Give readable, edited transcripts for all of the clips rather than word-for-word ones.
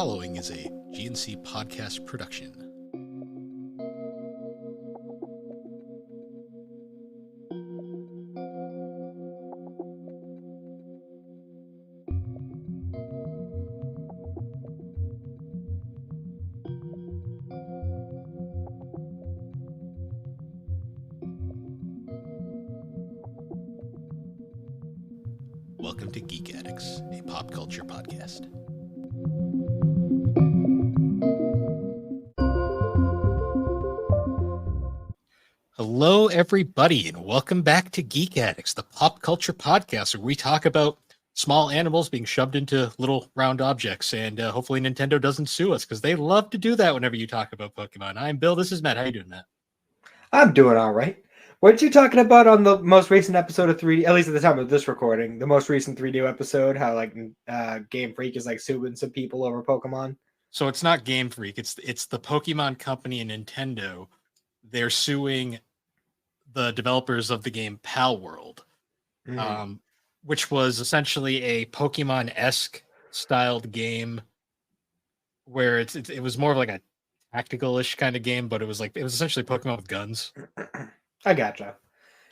following is a GNC podcast production. Welcome to Geek Addicts, a pop culture podcast. Hello, everybody, and welcome back to Geek Addicts, the pop culture podcast where we talk about small animals being shoved into little round objects, and hopefully Nintendo doesn't sue us because they love to do that whenever you talk about Pokemon. I'm Bill. This is Matt. How you doing, Matt? I'm doing all right. What you talking about on the most recent episode of 3D? At least at the time of this recording, the most recent 3D episode. How Game Freak is suing some people over Pokemon. So it's not Game Freak. It's the Pokemon Company and Nintendo. They're suing the developers of the game Pal World, which was essentially a Pokemon-esque styled game where it was more of like a tactical-ish kind of game, but it was essentially Pokemon with guns. I gotcha.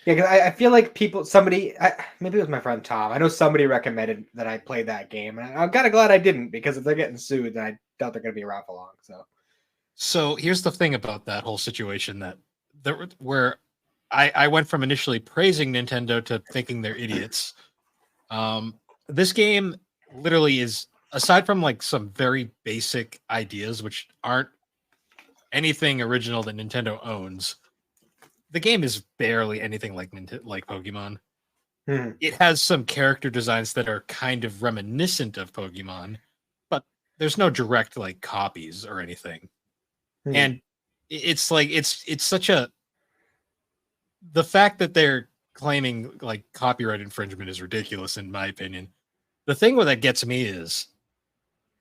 Yeah, because I feel like maybe it was my friend Tom. I know somebody recommended that I play that game, and I'm kind of glad I didn't, because if they're getting sued, then I doubt they're going to be around for long. So here's the thing about that whole situation where I went from initially praising Nintendo to thinking they're idiots. This game literally is, aside from like some very basic ideas, which aren't anything original that Nintendo owns, the game is barely anything like Pokemon. It has some character designs that are kind of reminiscent of Pokemon, but there's no direct like copies or anything. And it's such a, the fact that they're claiming like copyright infringement is ridiculous in my opinion. The thing that gets me is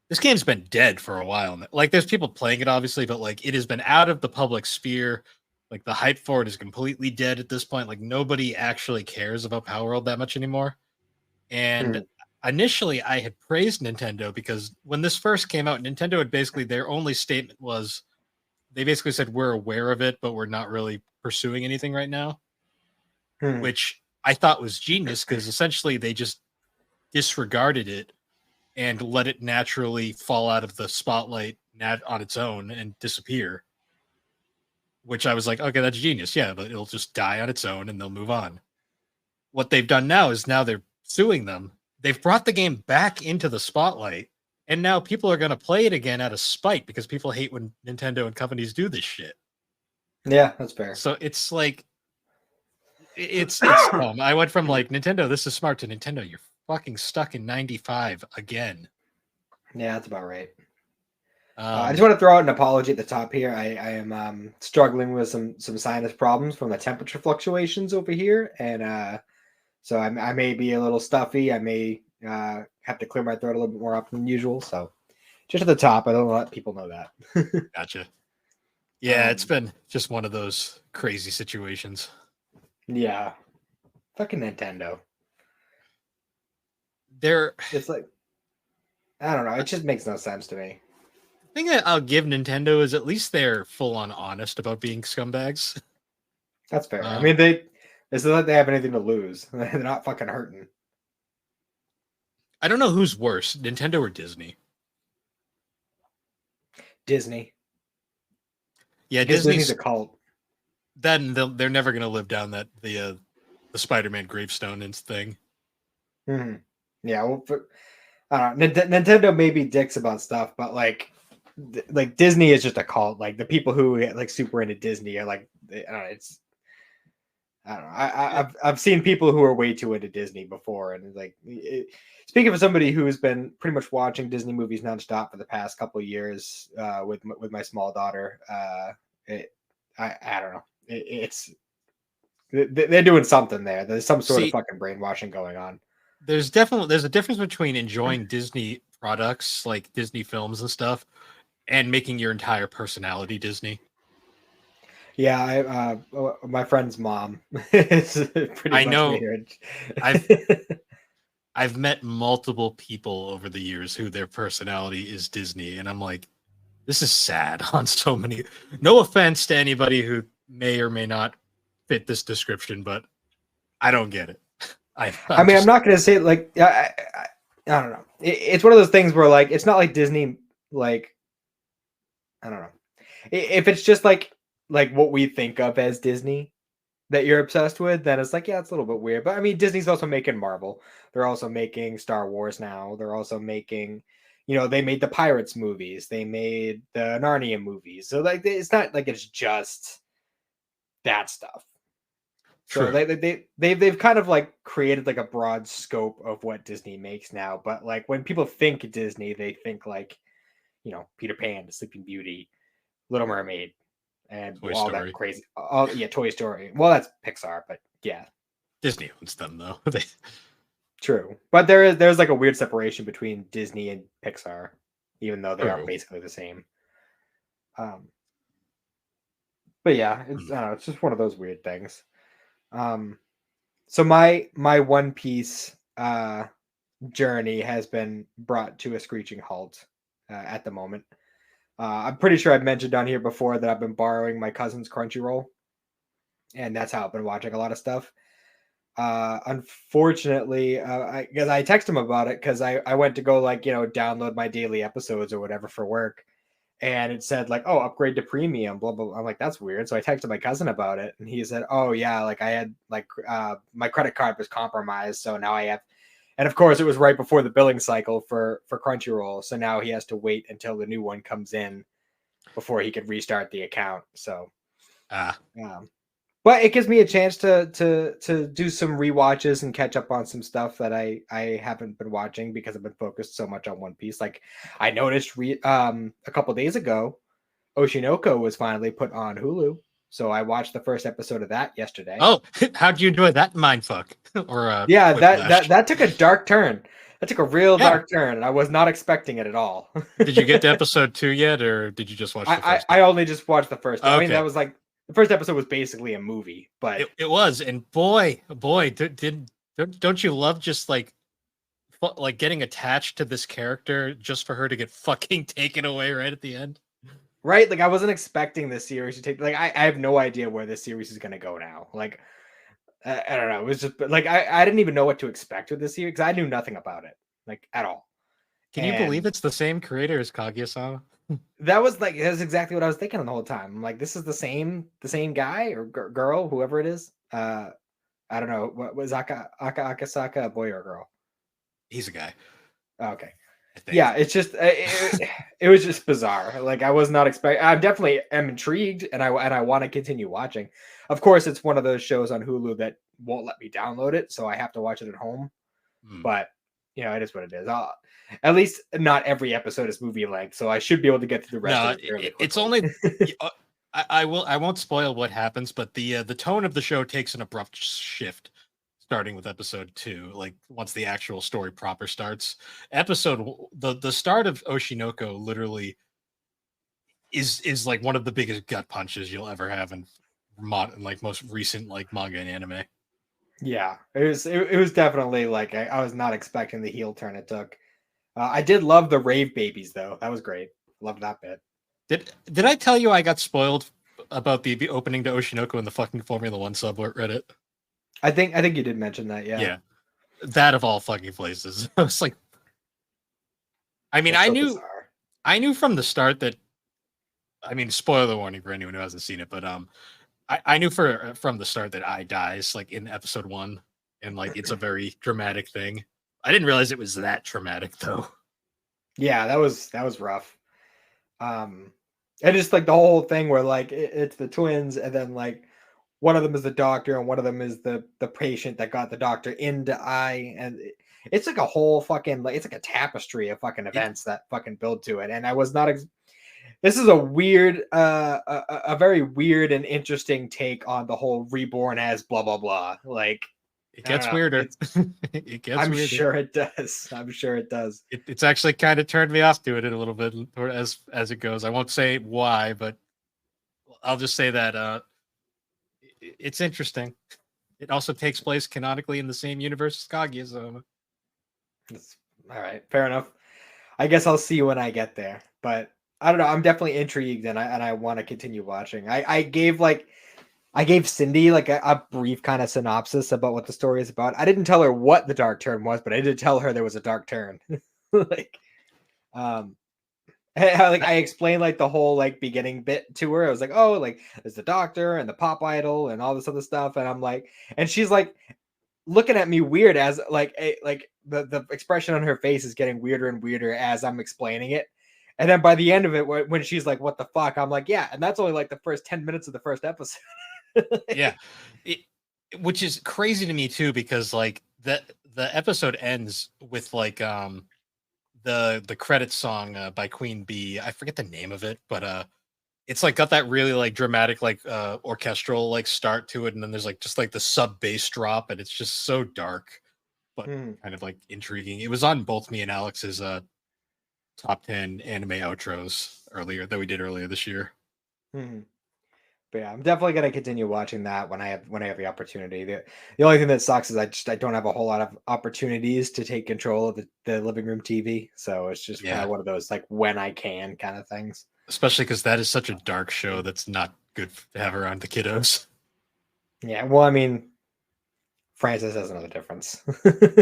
this game's been dead for a while. Like there's people playing it obviously, but like it has been out of the public sphere. Like the hype for it is completely dead at this point. Like nobody actually cares about Power World that much anymore. And initially I had praised Nintendo because when this first came out, Nintendo had basically, their only statement was, they basically said, we're aware of it, but we're not really pursuing anything right now, which I thought was genius because essentially they just disregarded it and let it naturally fall out of the spotlight on its own and disappear. Which I was like, okay, that's genius. Yeah, but it'll just die on its own and they'll move on. What they've done now is now they're suing them. They've brought the game back into the spotlight, and now people are going to play it again out of spite because people hate when Nintendo and companies do this shit. Yeah, that's fair. So it's like, it's dumb. I went from like, Nintendo, this is smart, to Nintendo, you're fucking stuck in 95 again. Yeah, that's about right. I just want to throw out an apology at the top here. I am struggling with some sinus problems from the temperature fluctuations over here, and so I may be a little stuffy. I may have to clear my throat a little bit more often than usual. So just at the top, I don't let people know that. Gotcha. Yeah, it's been just one of those crazy situations. Yeah, fucking Nintendo. It's like, I don't know. It just makes no sense to me. The thing that I'll give Nintendo is at least they're full on honest about being scumbags. That's fair. I mean, it's not like they have anything to lose. They're not fucking hurting. I don't know who's worse, Nintendo or Disney. Disney. Yeah, Disney's a cult. Then they're never going to live down the Spider-Man gravestone and thing. Yeah, well, I don't know. Nintendo may be dicks about stuff, but like Disney is just a cult. Like the people who like super into Disney are like, I don't know. I've seen people who are way too into Disney before, and like, speaking of somebody who has been pretty much watching Disney movies nonstop for the past couple of years, with my small daughter, I don't know. They're doing something there. There's some sort of fucking brainwashing going on. There's a difference between enjoying Disney products like Disney films and stuff and making your entire personality Disney. Yeah, my friend's mom is pretty much know. weird. I've met multiple people over the years who their personality is Disney, and I'm like, this is sad on so many. No offense to anybody who may or may not fit this description, but I don't get it. I I'm mean, I'm just not gonna say like I don't know. It's one of those things where like it's not like Disney like I don't know. If it's just like what we think of as Disney that you're obsessed with, then it's like, yeah, it's a little bit weird. But I mean, Disney's also making Marvel. They're also making Star Wars now. They're also making, they made the Pirates movies. They made the Narnia movies. So like, it's not like it's just that stuff. So true. they've kind of like created like a broad scope of what Disney makes now. But like when people think Disney, they think like, Peter Pan, Sleeping Beauty, Little Mermaid, and Toy all that Story. crazy. Oh yeah, Toy Story. Well, that's Pixar, but yeah, Disney owns them though. true. But there's like a weird separation between Disney and Pixar, even though they are True. basically the same. Um, but yeah, it's Hmm. I don't know, it's just one of those weird things. Um, so my One Piece journey has been brought to a screeching halt at the moment. I'm pretty sure I've mentioned on here before that I've been borrowing my cousin's Crunchyroll, and that's how I've been watching a lot of stuff. Unfortunately, because I texted him about it because I went to go like download my daily episodes or whatever for work, and it said like, oh, upgrade to premium, blah blah, blah. I'm like, that's weird. So I texted my cousin about it, and he said, oh yeah, like I had like my credit card was compromised, so now I have. And of course, it was right before the billing cycle for Crunchyroll, so now he has to wait until the new one comes in before he could restart the account. So, Ah, um, but it gives me a chance to do some rewatches and catch up on some stuff that I haven't been watching because I've been focused so much on One Piece. Like I noticed a couple days ago, Oshinoko was finally put on Hulu, so I watched the first episode of that yesterday. oh, how'd you enjoy that mindfuck or Yeah, whiplash? that took a dark turn. That took a real Yeah. dark turn, and I was not expecting it at all. Did you get to episode 2 yet, or did you just watch the first? I only just watched the first. I mean, Okay, that was like the first episode was basically a movie, but it was, and boy, don't you love just like getting attached to this character just for her to get fucking taken away right at the end? right, like I wasn't expecting this series to take. Like I have no idea where this series is gonna go now. Like I don't know. It was just like I didn't even know what to expect with this series because I knew nothing about it, like at all. Can you believe And it's the same creator as Kaguya-sama? that's exactly what I was thinking the whole time. I'm like, this is the same guy or girl, whoever it is. I don't know. What was Akasaka, a boy or a girl? He's a guy, Okay. I think. Yeah, it's just it was just bizarre. Like I was not expecting. I definitely am intrigued, and I want to continue watching. Of course, it's one of those shows on Hulu that won't let me download it, so I have to watch it at home. Hmm. But it is what it is. At least not every episode is movie length, so I should be able to get through the rest No, of it fairly it's quickly. only. I won't spoil what happens, but the tone of the show takes an abrupt shift starting with episode 2. Like once the actual story proper starts, the start of Oshinoko literally is like one of the biggest gut punches you'll ever have in like most recent like manga and anime. Yeah, it was definitely like I was not expecting the heel turn it took. I did love the rave babies though. That was great. Loved that bit. Did I tell you I got spoiled about the opening to Oshinoko in the fucking Formula One subreddit? I think you did mention that. Yeah, Yeah, that of all fucking places. I was like, I mean, that's so bizarre. I knew from the start that, I mean, spoiler warning for anyone who hasn't seen it, but I knew from the start that I dies like in episode 1, and like it's a very dramatic thing. I didn't realize it was that traumatic though. Yeah, that was rough. And just like the whole thing where like it's the twins, and then like one of them is the doctor, and one of them is the patient that got the doctor into eye, and it's like a whole fucking like it's like a tapestry of fucking It events that fucking build to it. And I was not. This is a weird, a very weird and interesting take on the whole reborn as blah blah blah. Like it I don't gets know. weirder. It's It gets I'm weirder. sure it does. I'm sure it does. It's actually kind of turned me off to it a little bit or as it goes. I won't say why, but I'll just say that it's interesting. It also takes place canonically in the same universe as Kaguya. So All right, fair enough. I guess I'll see when I get there. But I don't know. I'm definitely intrigued, and I want to continue watching. I gave Cindy like a brief kind of synopsis about what the story is about. I didn't tell her what the dark turn was, but I did tell her there was a dark turn. like, um, I explained like the whole like beginning bit to her. I was like, oh, like there's the doctor and the pop idol and all this other stuff, and I'm like, and she's like looking at me weird as like the expression on her face is getting weirder and weirder as I'm explaining it. And then by the end of it, when she's like, "What the fuck?" I'm like, "Yeah," and that's only like the first 10 minutes of the first episode. Yeah, it, which is crazy to me too, because like the episode ends with like the credits song by Queen Bee. I forget the name of it, but it's like got that really like dramatic like orchestral like start to it, and then there's like just like the sub bass drop, and it's just so dark but kind of like intriguing. It was on both me and Alex's top 10 anime outros earlier that we did earlier this year. Mhm. But yeah, I'm definitely gonna continue watching that when I have the opportunity. The only thing that sucks is I don't have a whole lot of opportunities to take control of the living room TV. So it's just kind Yeah, of one of those like when I can kind of things. especially because that is such a dark show that's not good to have around the kiddos. Yeah, well, I mean, Francis has another difference.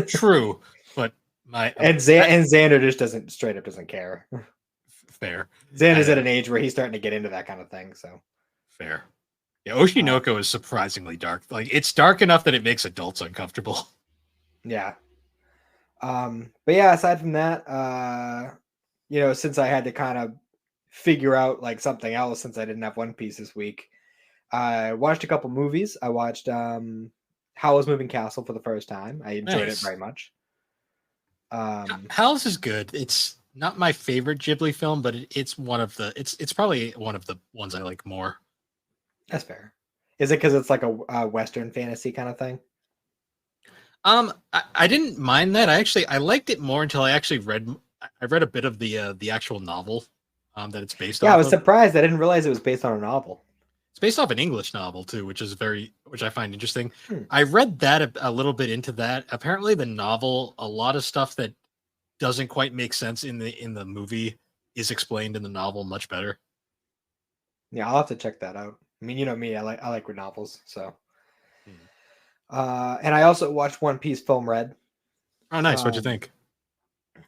True, but my And Xander just doesn't straight up doesn't care. fair. Xander's at an age where he's starting to get into that kind of thing. So Fair. Yeah, uh, Oshinoko is surprisingly dark. Like it's dark enough that it makes adults uncomfortable. yeah. But yeah, aside from that, since I had to kind of figure out like something else since I didn't have One Piece this week, I watched a couple movies. I watched Howl's Moving Castle for the first time. I enjoyed it Nice. very much. Um, House is good. It's not my favorite Ghibli film, but it's one of the it's probably one of the ones I like more. that's fair. Is it because it's like a Western fantasy kind of thing? I didn't mind that. I liked it more until I actually read a bit of the actual novel that it's based Yeah, I off was of. surprised. I didn't realize it was based on a novel. It's based off an English novel too, which I find interesting. Hmm. I read that a little bit into that. Apparently, the novel, a lot of stuff that doesn't quite make sense in the movie is explained in the novel much better. Yeah, I'll have to check that out. I mean, you know me, I like novels, so. Hmm. And I also watched One Piece Film Red. Oh, nice. What'd you Um, think?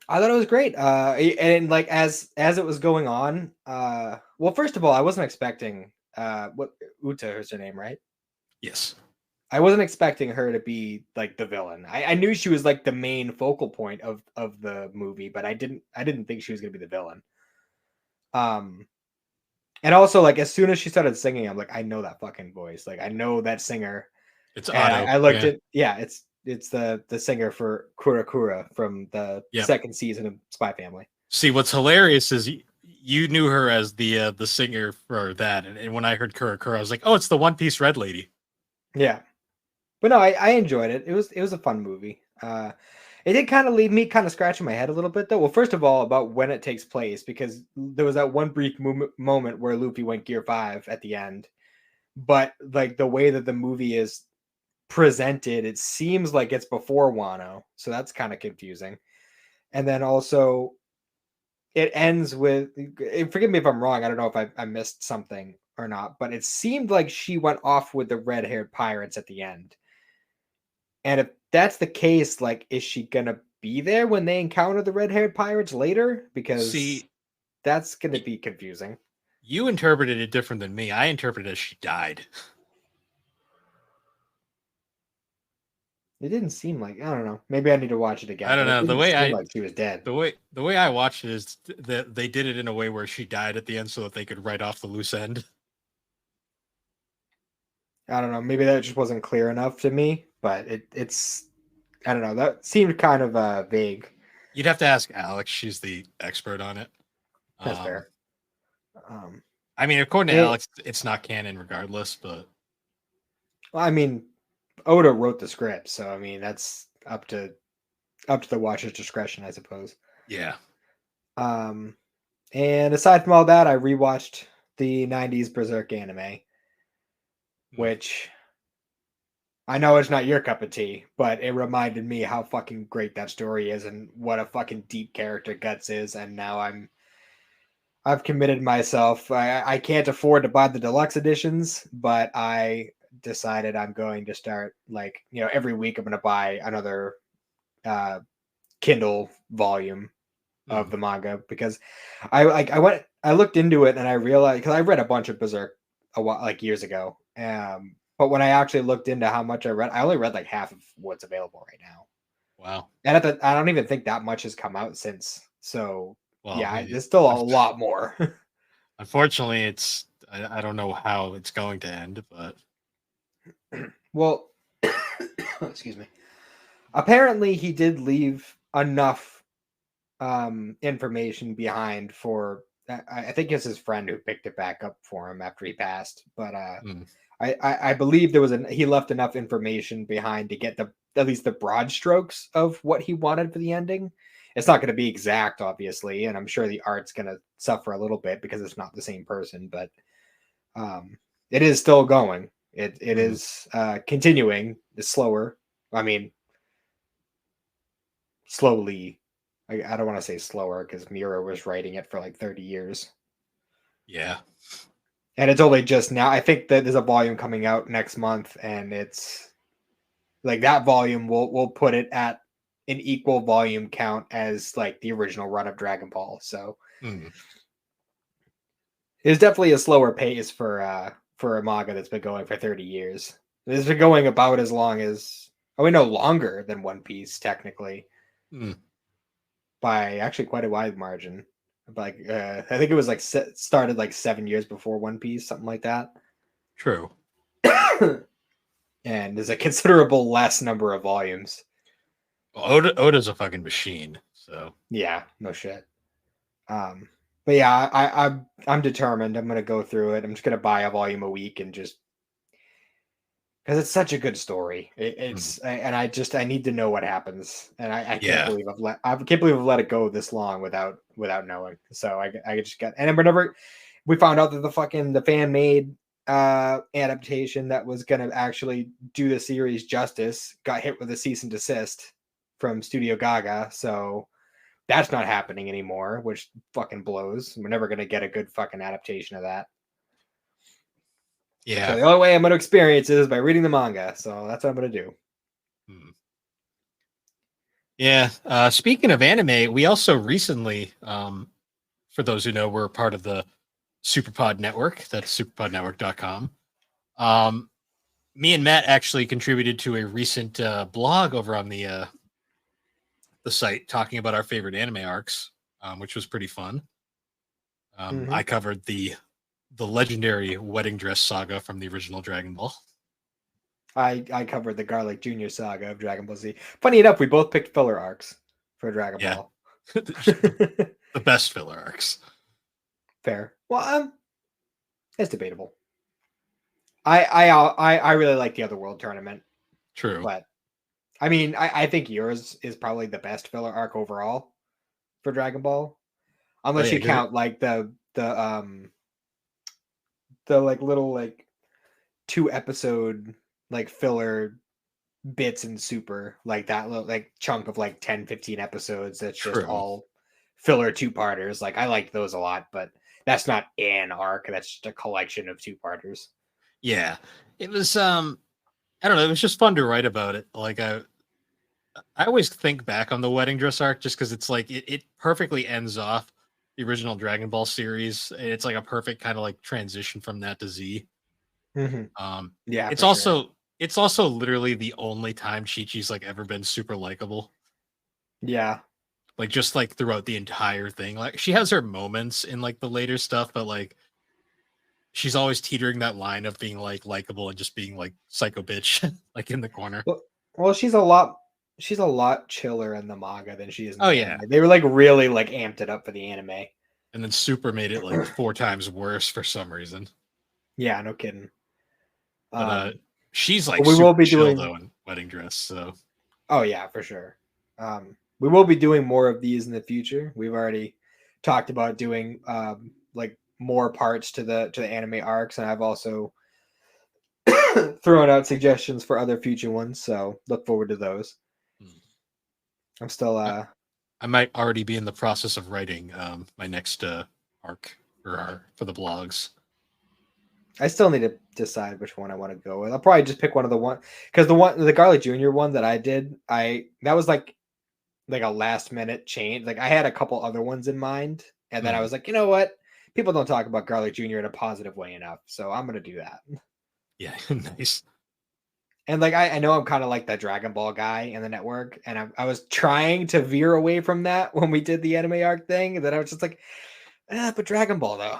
I thought it was great. And like as it was going on, well, first of all, I wasn't expecting what Uta is her name, right? Yes. I wasn't expecting her to be like the villain. I knew she was like the main focal point of the movie, but I didn't think she was gonna be the villain. Um, and also like as soon as she started singing, I'm like, I know that fucking voice. Like I know that singer. It's And Otto. I looked Yeah. at it's the singer for Kura Kura from the Yep. second season of Spy Family. See, what's hilarious is you knew her as the singer for that, and when I heard Kura Kura, I was like, oh, it's the One Piece Red Lady. Yeah. But no, I enjoyed it. It was a fun movie. It did kind of leave me kind of scratching my head a little bit though. Well, first of all, about when it takes place, because there was that one brief moment where Luffy went Gear 5 at the end. But like the way that the movie is presented, it seems like it's before Wano. So that's kind of confusing. And then also it ends with, forgive me if I'm wrong, I don't know if I missed something or not, but it seemed like she went off with the red-haired pirates at the end. And if that's the case, like, is she gonna be there when they encounter the red-haired pirates later? Because See, that's gonna y- be confusing. you interpreted it different than me. I interpreted it as she died. It didn't seem like, I don't know. Maybe I need to watch it again, I don't but it know. didn't seem like she was dead. The way I watched it is that they did it in a way where she died at the end so that they could write off the loose end. I don't know. Maybe that just wasn't clear enough to me, but it's I don't know. That seemed kind of vague. You'd have to ask Alex. She's the expert on it. That's Um, fair. Um, I mean, according to it, Alex, it's not canon regardless, but well, I mean, Oda wrote the script, so I mean that's up to the watcher's discretion, I suppose. yeah. Um, and aside from all that, I rewatched the '90s Berserk anime, Hmm. which I know it's not your cup of tea, but it reminded me how fucking great that story is and what a fucking deep character Guts is. And now I've committed myself. I can't afford to buy the deluxe editions, but I decided I'm going to start like, every week I'm going to buy another uh, Kindle volume of Mm. the manga because I looked into it and I realized because I read a bunch of Berserk a while like years ago. But when I actually looked into how much I read, I only read like half of what's available right now. Wow. And I don't even think that much has come out since. So Well, yeah, there's still a lot more. unfortunately, I don't know how it's going to end, but Well, excuse me. Apparently, he did leave enough information behind for. I think it's his friend who picked it back up for him after he passed. But mm, I believe he left enough information behind to get at least the broad strokes of what he wanted for the ending. It's not going to be exact, obviously, and I'm sure the art's going to suffer a little bit because it's not the same person, but it is still going. It mm, is continuing. It's slower. I mean, slowly. I don't want to say slower because Mira was writing it for like 30 years. yeah, And it's only just now. I think that there's a volume coming out next month, and it's like that volume will put it at an equal volume count as like the original run of Dragon Ball. So mm, it's definitely a slower pace for a manga that's been going for 30 years. It's been going about as long as we know longer than One Piece technically mm, by actually quite a wide margin. Like I think it was like started like 7 years before One Piece, something like that. true. And there's a considerable less number of volumes. Well, Oda's a fucking machine. So Yeah, no shit. But yeah, I'm determined. I'm gonna go through it. I'm just gonna buy a volume a week and just because it's such a good story. mm, And I need to know what happens. And I can't yeah, believe I can't believe I've let it go this long without knowing. So I just got and then whenever we found out that the fan made adaptation that was gonna actually do the series justice got hit with a cease and desist from Studio Gaga. So that's not happening anymore, which fucking blows. We're never gonna get a good fucking adaptation of that. So yeah. the only way I'm gonna experience it is by reading the manga. So that's what I'm gonna do. Mm. Yeah. Speaking of anime, we also recently, for those who know, we're part of the Superpod Network. That's superpodnetwork.com. Um, Me and Matt actually contributed to a recent blog over on the site talking about our favorite anime arcs, which was pretty fun. Mm-hmm. I covered the legendary wedding dress saga from the original Dragon Ball. I covered the Garlic Junior saga of Dragon Ball Z. Funny enough, we both picked filler arcs for Dragon Yeah, Ball. the best filler arcs. Fair. Well, it's debatable. I really like the Otherworld tournament, True. but I mean, I think yours is probably the best filler arc overall for Dragon Ball, Oh unless yeah, you count like the like little like 2 episode like filler bits in Super, like that little like chunk of like 10-15 episodes that's just true. all filler two-parters. Like I liked those a lot, but that's not an arc, that's just a collection of two-parters. Yeah, it was. I don't know. It was just fun to write about it. Like I always think back on the wedding dress arc just because it's like it perfectly ends off the original Dragon Ball series. And it's like a perfect kind of like transition from that to Z. Mm-hmm. Um, Yeah, it's for sure. also literally the only time Chi Chi's like ever been super likable. Yeah. Like just like throughout the entire thing. Like she has her moments in like the later stuff, but like she's always teetering that line of being like likable and just being like psycho bitch, like in the corner. Well, well, she's a lot chiller in the manga than she is in Oh the yeah. anime. They were like really like amped it up for the anime. And then Super made it like 4 times worse for some reason. Yeah, no kidding. But Um, she's like but we will super be chill doing. though in wedding dress. So Oh yeah, for sure. We will be doing more of these in the future. We've already talked about doing like more parts to the anime arcs, and I've also throwing out suggestions for other future ones, so look forward to those. Hmm. I'm still I might already be in the process of writing my next arc for the blogs. I still need to decide which one I want to go with. I'll probably just pick one of because the Garlic Jr. one that I did, that was like a last minute change. Like I had a couple other ones in mind, and then I Hmm. was like, you know what? People don't talk about Garlic Jr. in a positive way enough, so I'm gonna do that. Yeah, nice. And like I know I'm kind of like the Dragon Ball guy in the network, and I was trying to veer away from that when we did the anime arc thing. And then I was just like, but Dragon Ball though.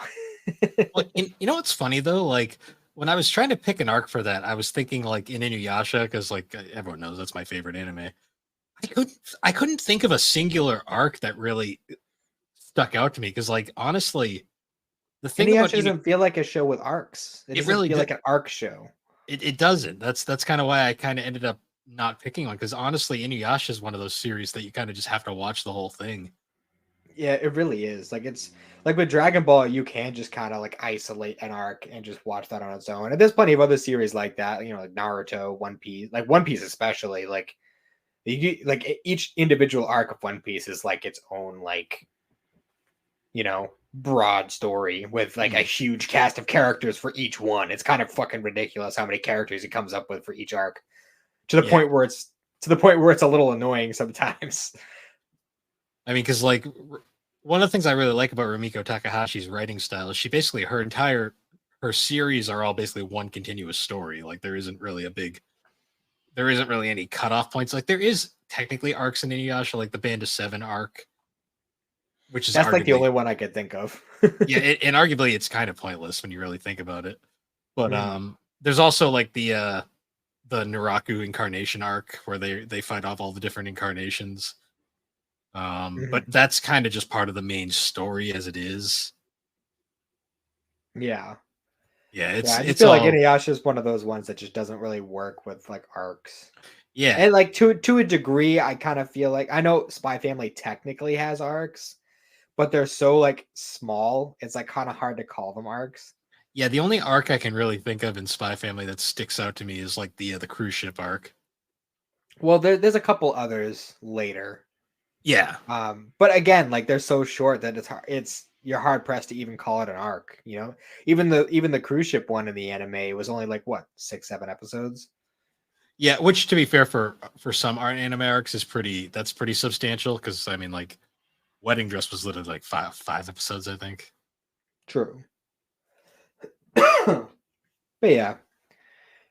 Well, you know what's funny though? Like when I was trying to pick an arc for that, I was thinking like in Inuyasha because like everyone knows that's my favorite anime. I couldn't think of a singular arc that really stuck out to me because like honestly, the thing Inuyasha about doesn't feel like a show with arcs. It it doesn't really feel did, like an arc show. it doesn't. That's kind of why I kind of ended up not picking one because honestly, Inuyasha is one of those series that you kind of just have to watch the whole thing. Yeah, it really is. Like it's like with Dragon Ball, you can just kind of like isolate an arc and just watch that on its own. And there's plenty of other series like that, like Naruto, One Piece, like One Piece especially. Like each individual arc of One Piece is like its own broad story with like a Mhm. huge cast of characters for each one. It's kind of fucking ridiculous how many characters he comes up with for each arc. To the Yeah, point where it's a little annoying sometimes. I mean, because like one of the things I really like about Rumiko Takahashi's writing style is she basically her series are all basically one continuous story. Like there isn't really any cutoff points. Like there is technically arcs in Inuyasha, like the Band of Seven arc, which is That's like the arguably only one I could think of. yeah, and arguably it's kind of pointless when you really think about it. But Mhm. there's also like the Naraku incarnation arc where they fight off all the different incarnations. But Mhm. that's kind of just part of the main story as it is. Yeah. Yeah, Yeah, I just it's feel like all Inuyasha is one of those ones that just doesn't really work with like arcs. yeah. And like to a degree, I kind of feel like I know Spy Family technically has arcs, but they're so like small, it's like kind of hard to call them arcs. Yeah, the only arc I can really think of in Spy Family that sticks out to me is like the cruise ship arc. Well, there's a couple others later. Yeah. But again, like they're so short that you're hard pressed to even call it an arc, Even the cruise ship one in the anime was only like what, 6, 7 episodes. Yeah, which to be fair for some art anime arcs is pretty substantial because I mean like Wedding Dress was literally like five episodes, I think. True. But yeah,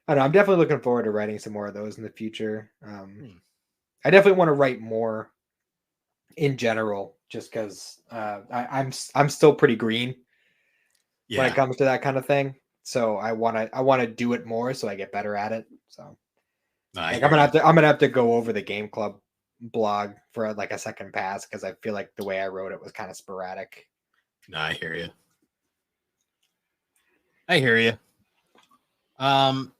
I don't know. I'm definitely looking forward to writing some more of those in the future. Hmm. I definitely want to write more in general, just because I'm still pretty green when it Yeah. comes to that kind of thing. So I want to do it more so I get better at it. So No, I like hear you. I'm gonna have to go over the game club blog for like a second pass because I feel like the way I wrote it was kind of sporadic. No, I hear you. I hear you. Um,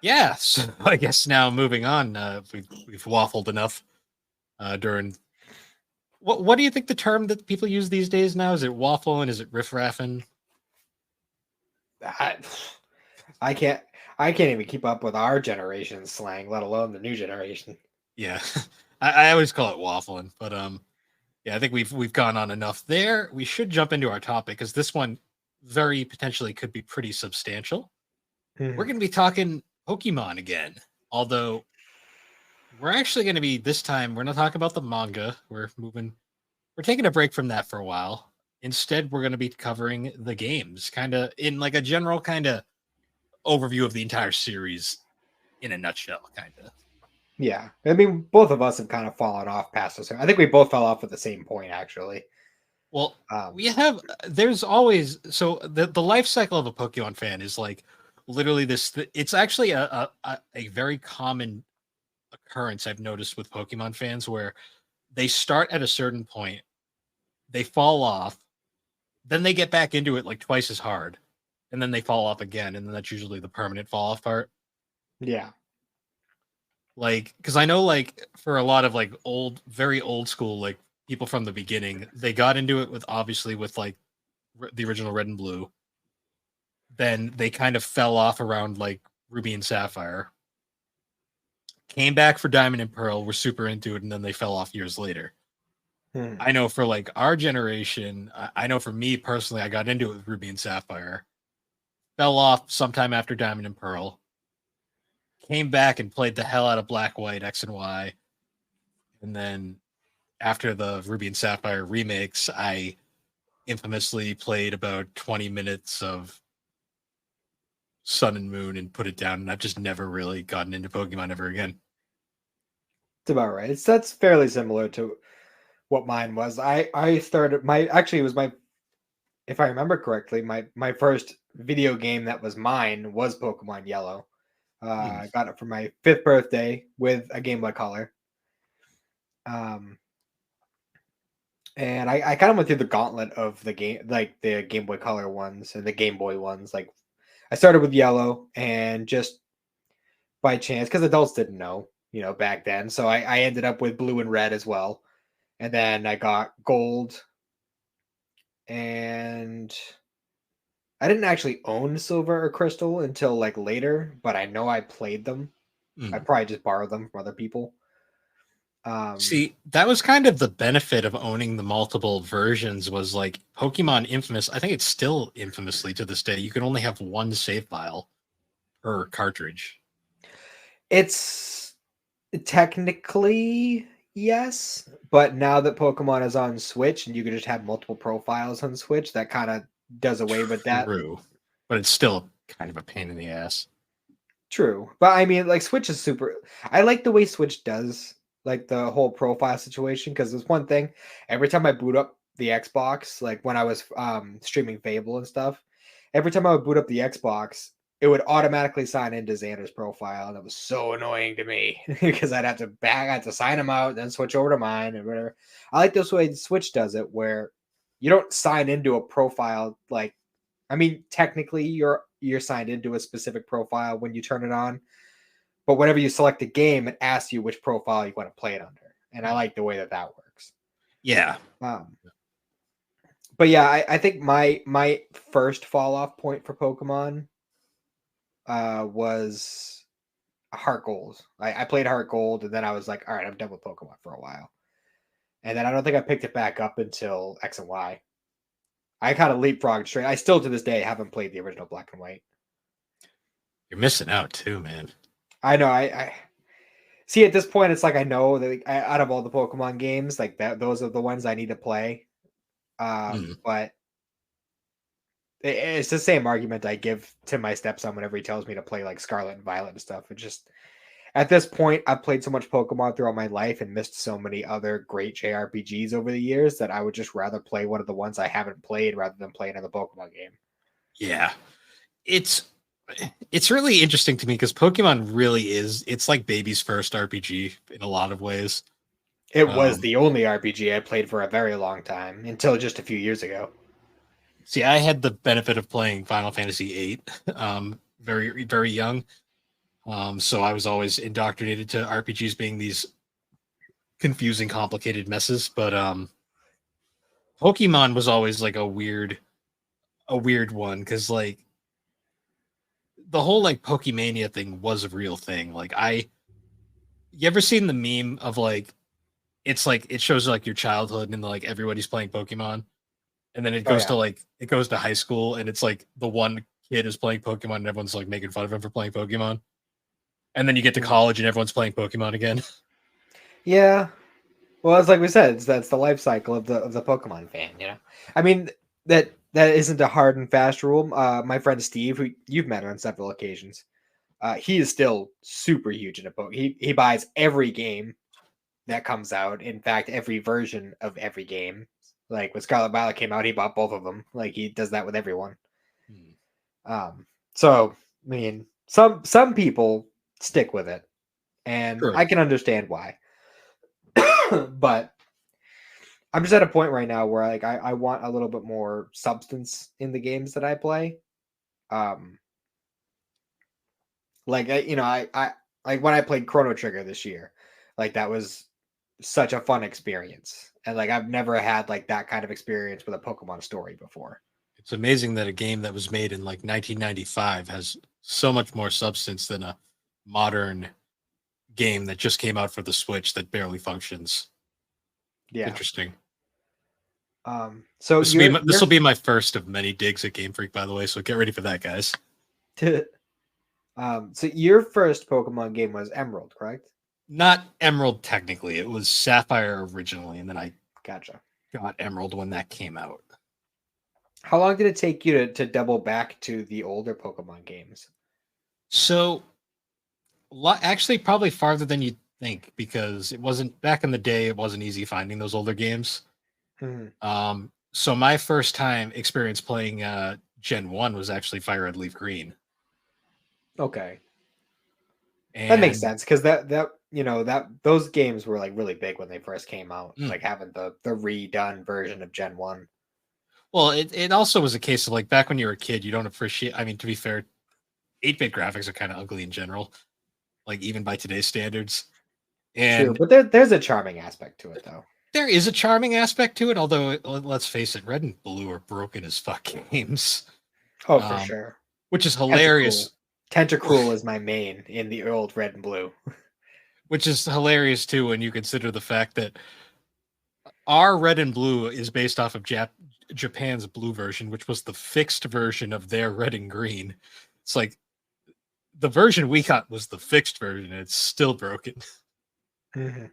yeah. So I guess now moving on, we've waffled enough during. What do you think the term that people use these days now? Is it waffling? Is it riffraffing? I, I can't I can't even keep up with our generation's slang, let alone the new generation. Yeah, I always call it waffling, but yeah, I think we've gone on enough there. We should jump into our topic because this one very potentially could be pretty substantial. We're Mhm. going to be talking Pokemon again, although we're actually going to be this time. We're not talking about the manga. We're taking a break from that for a while. Instead, we're going to be covering the games, kind of in like a general kind of overview of the entire series in a nutshell, kind of. Yeah, I mean, both of us have kind of fallen off past this. I think we both fell off at the same point, actually. Well, Um, we have there's always so the life cycle of a Pokemon fan is like literally it's actually a very common occurrence I've noticed with Pokemon fans where they start at a certain point, they fall off, then they get back into it like twice as hard, and then they fall off again, and then that's usually the permanent fall off part. yeah, Like, because I know, like, for a lot of like very old school, like people from the beginning, they got into it with obviously with like the original Red and Blue. then they kind of fell off around like Ruby and Sapphire. Came back for Diamond and Pearl, were super into it, and then they fell off years later. Hmm. I know for like our generation, I know for me personally, I got into it with Ruby and Sapphire, fell off sometime after Diamond and Pearl, came back and played the hell out of Black, White, X, and Y. And then after the Ruby and Sapphire remakes, I infamously played about 20 minutes of Sun and Moon and put it down. And I've just never really gotten into Pokemon ever again. It's about right. That's fairly similar to what mine was. I started my actually it was my if I remember correctly, my first video game that was mine was Pokemon Yellow. Hmm. I got it for my 5th birthday with a Game Boy Color. Um, and I kind of went through the gauntlet of the game, like the Game Boy Color ones and the Game Boy ones. Like I started with Yellow, and just by chance, because adults didn't know, back then. So I ended up with Blue and Red as well, and then I got Gold, and I didn't actually own Silver or Crystal until like later, but I know I played them. I Hmm. probably just borrowed them from other people. Um, See, that was kind of the benefit of owning the multiple versions was like Pokemon Infamous. I think it's still infamously to this day. You can only have one save file per cartridge. it's technically yes, but now that Pokemon is on Switch and you can just have multiple profiles on Switch, that kind of does away with that. True, but it's still kind of a pain in the ass. True. But I mean, like, Switch is super. I like the way Switch does, like, the whole profile situation, because there's one thing. Every time I boot up the Xbox, like when I was streaming Fable and stuff, every time I would boot up the Xbox, it would automatically sign into Xander's profile. And it was so annoying to me because I had to sign him out, then switch over to mine and whatever. I like this way Switch does it, where you don't sign into a profile like, I mean, technically you're signed into a specific profile when you turn it on, but whenever you select a game, it asks you which profile you want to play it under, and I like the way that works. Yeah. Um, but yeah, I think my first fall off point for Pokemon was Heart Gold. I played Heart Gold, and then I was like, all right, I'm done with Pokemon for a while, and then I don't think I picked it back up until X and Y. I kind of leapfrogged straight. I still to this day haven't played the original Black and White. You're missing out too, man. I know. I see at this point, it's like I know that out of all the Pokemon games, like that, those are the ones I need to play. Mm. But it's the same argument I give to my stepson whenever he tells me to play like Scarlet and Violet and stuff. It just at this point, I've played so much Pokemon throughout my life and missed so many other great JRPGs over the years that I would just rather play one of the ones I haven't played rather than play another Pokemon game. Yeah. It's it's really interesting to me because Pokemon really is it's like baby's first RPG in a lot of ways. It was Um, the only RPG I played for a very long time until just a few years ago. See, I had the benefit of playing Final Fantasy VIII, very very young. So I was always indoctrinated to RPGs being these confusing, complicated messes. But Pokemon was always like a weird one because like the whole like Pokemania thing was a real thing. You ever seen the meme of like it shows like your childhood and like everybody's playing Pokemon, and then Oh yeah. it goes to high school and it's like the one kid is playing Pokemon and everyone's like making fun of him for playing Pokemon, and then you get to Mhm. college and everyone's playing Pokemon again. Yeah. Well, it's like we said, that's the life cycle of the Pokemon fan. I mean that isn't a hard and fast rule. My friend Steve, who you've met on several occasions, he is still super huge into Pokemon. He buys every game that comes out. In fact, every version of every game. Like when Scarlet Violet came out, he bought both of them. Like he does that with everyone. Hmm. So I mean, some people stick with it, and I True. can understand why. But I'm just at a point right now where like I want a little bit more substance in the games that I play. Um, like I like when I played Chrono Trigger this year, like that was such a fun experience, and like I've never had like that kind of experience with a Pokemon story before. It's amazing that a game that was made in like 1995 has so much more substance than a modern game that just came out for the Switch that barely functions. Yeah. Interesting. So This will be my first of many digs at Game Freak, by the way. So get ready for that, guys. So your first Pokemon game was Emerald, correct? Not Emerald technically. It was Sapphire originally, and then I Gotcha. got Emerald when that came out. How long did it take you to double back to the older Pokemon games? So, actually, probably farther than you'd think because it wasn't back in the day. It wasn't easy finding those older games. So my first time experience playing Gen 1 was actually Fire Red Leaf Green. Okay. And that makes sense because those games were like really big when they first came out, like having the redone version of Gen 1. Well, it also was a case of like back when you were a kid, you don't appreciate. I mean, to be fair, 8-bit graphics are kind of ugly in general, like even by today's standards. And true, but there's a charming aspect to it, though. There is a charming aspect to it, although let's face it, Red and Blue are broken as fuck games. Oh, for sure. Which is hilarious. Tentacruel is my main in the old Red and Blue. Which is hilarious too when you consider the fact that our Red and Blue is based off of Japan's Blue version, which was the fixed version of their Red and Green. It's like the version we got was the fixed version. And it's still broken. Mm-hmm.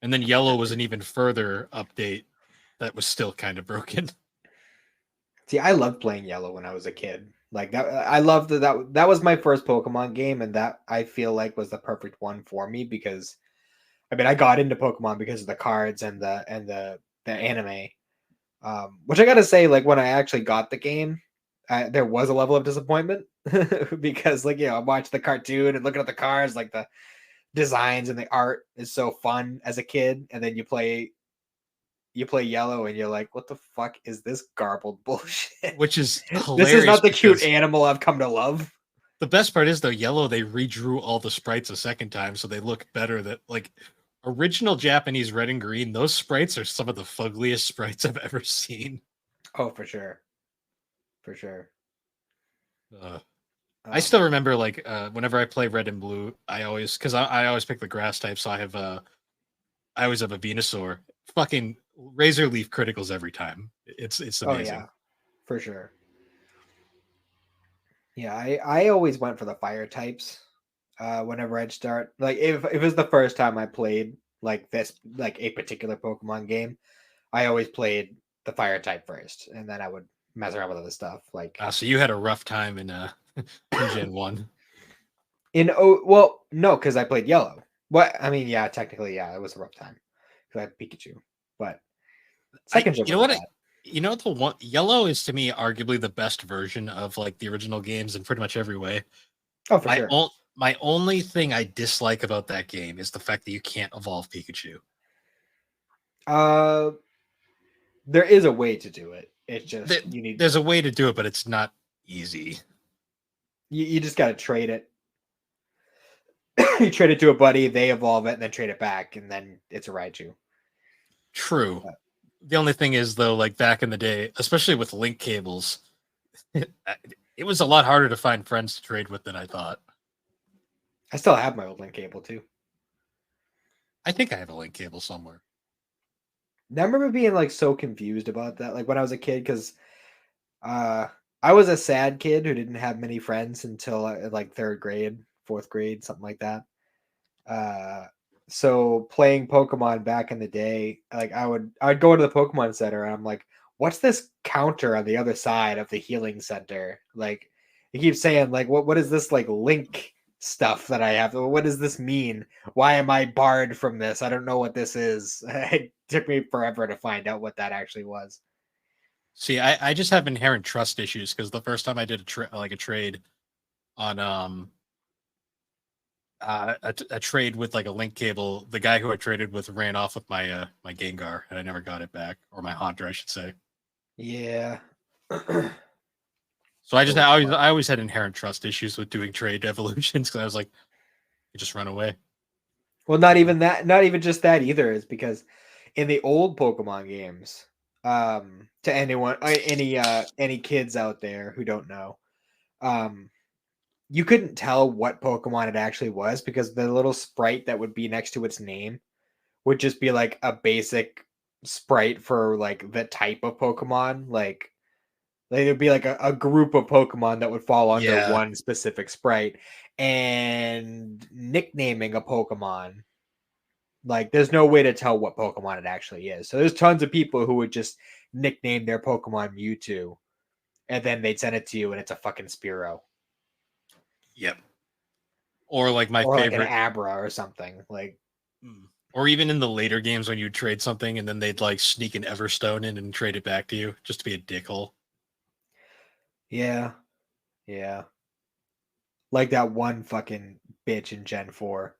And then Yellow was an even further update that was still kind of broken. See, I loved playing Yellow when I was a kid. Like that, I loved that was my first Pokemon game, and that I feel like was the perfect one for me because, I mean, I got into Pokemon because of the cards and the anime. Which I gotta say, like when I actually got the game, there was a level of disappointment because, like, I watched the cartoon and looking at the cards, like the designs and the art is so fun as a kid, and then you play Yellow and you're like, what the fuck is this garbled bullshit? Which is hilarious. This is not the cute animal I've come to love. The best part is though, Yellow, they redrew all the sprites a second time so they look better. That like original Japanese Red and Green, those sprites are some of the fuggliest sprites I've ever seen. Oh, for sure. I still remember like whenever I play Red and Blue, I always pick the grass type, so I always have a Venusaur. Fucking Razor Leaf criticals every time. It's amazing. Oh yeah, for sure. Yeah, I always went for the fire types whenever I'd start. Like if it was the first time I played like this, like a particular Pokemon game, I always played the fire type first, and then I would mess around with other stuff. Like so you had a rough time in Gen 1. Well, no, because I played Yellow. What I mean, yeah, technically, yeah, it was a rough time because I had Pikachu. But second gen, the one Yellow is to me arguably the best version of like the original games in pretty much every way. Oh, for sure. My only thing I dislike about that game is the fact that you can't evolve Pikachu. There is a way to do it. It's just there's a way to do it, but it's not easy. You just got to trade it. You trade it to a buddy, they evolve it, and then trade it back, and then it's a Raichu. True. The only thing is, though, like back in the day, especially with link cables, it was a lot harder to find friends to trade with than I thought. I still have my old link cable, too. I think I have a link cable somewhere. I remember being like so confused about that, like when I was a kid, because I was a sad kid who didn't have many friends until like third grade, fourth grade, something like that. So playing Pokemon back in the day, like I'd go into the Pokemon Center and I'm like, what's this counter on the other side of the healing center? Like it keeps saying like, what is this like link stuff that I have? What does this mean? Why am I barred from this? I don't know what this is. It took me forever to find out what that actually was. See, I just have inherent trust issues because the first time I did a trade on a trade with like a link cable, the guy who I traded with ran off with my my Gengar and I never got it back, or my Haunter, I should say. Yeah. So I always had inherent trust issues with doing trade evolutions because I was like, you just run away. Well, not even just that either, is because in the old Pokemon games, To anyone, any kids out there who don't know, um, you couldn't tell what Pokemon it actually was because the little sprite that would be next to its name would just be like a basic sprite for like the type of Pokemon. Like there'd be like a group of Pokemon that would fall under Yeah. one specific sprite. And nicknaming a Pokemon, like there's no way to tell what Pokemon it actually is. So there's tons of people who would just nickname their Pokemon Mewtwo, and then they'd send it to you and it's a fucking Spearow. Yep. Or like my Or like an favorite, Abra or something. Like, or even in the later games when you trade something and then they'd like sneak an Everstone in and trade it back to you just to be a dickhole. yeah, yeah. Like that one fucking bitch in Gen 4.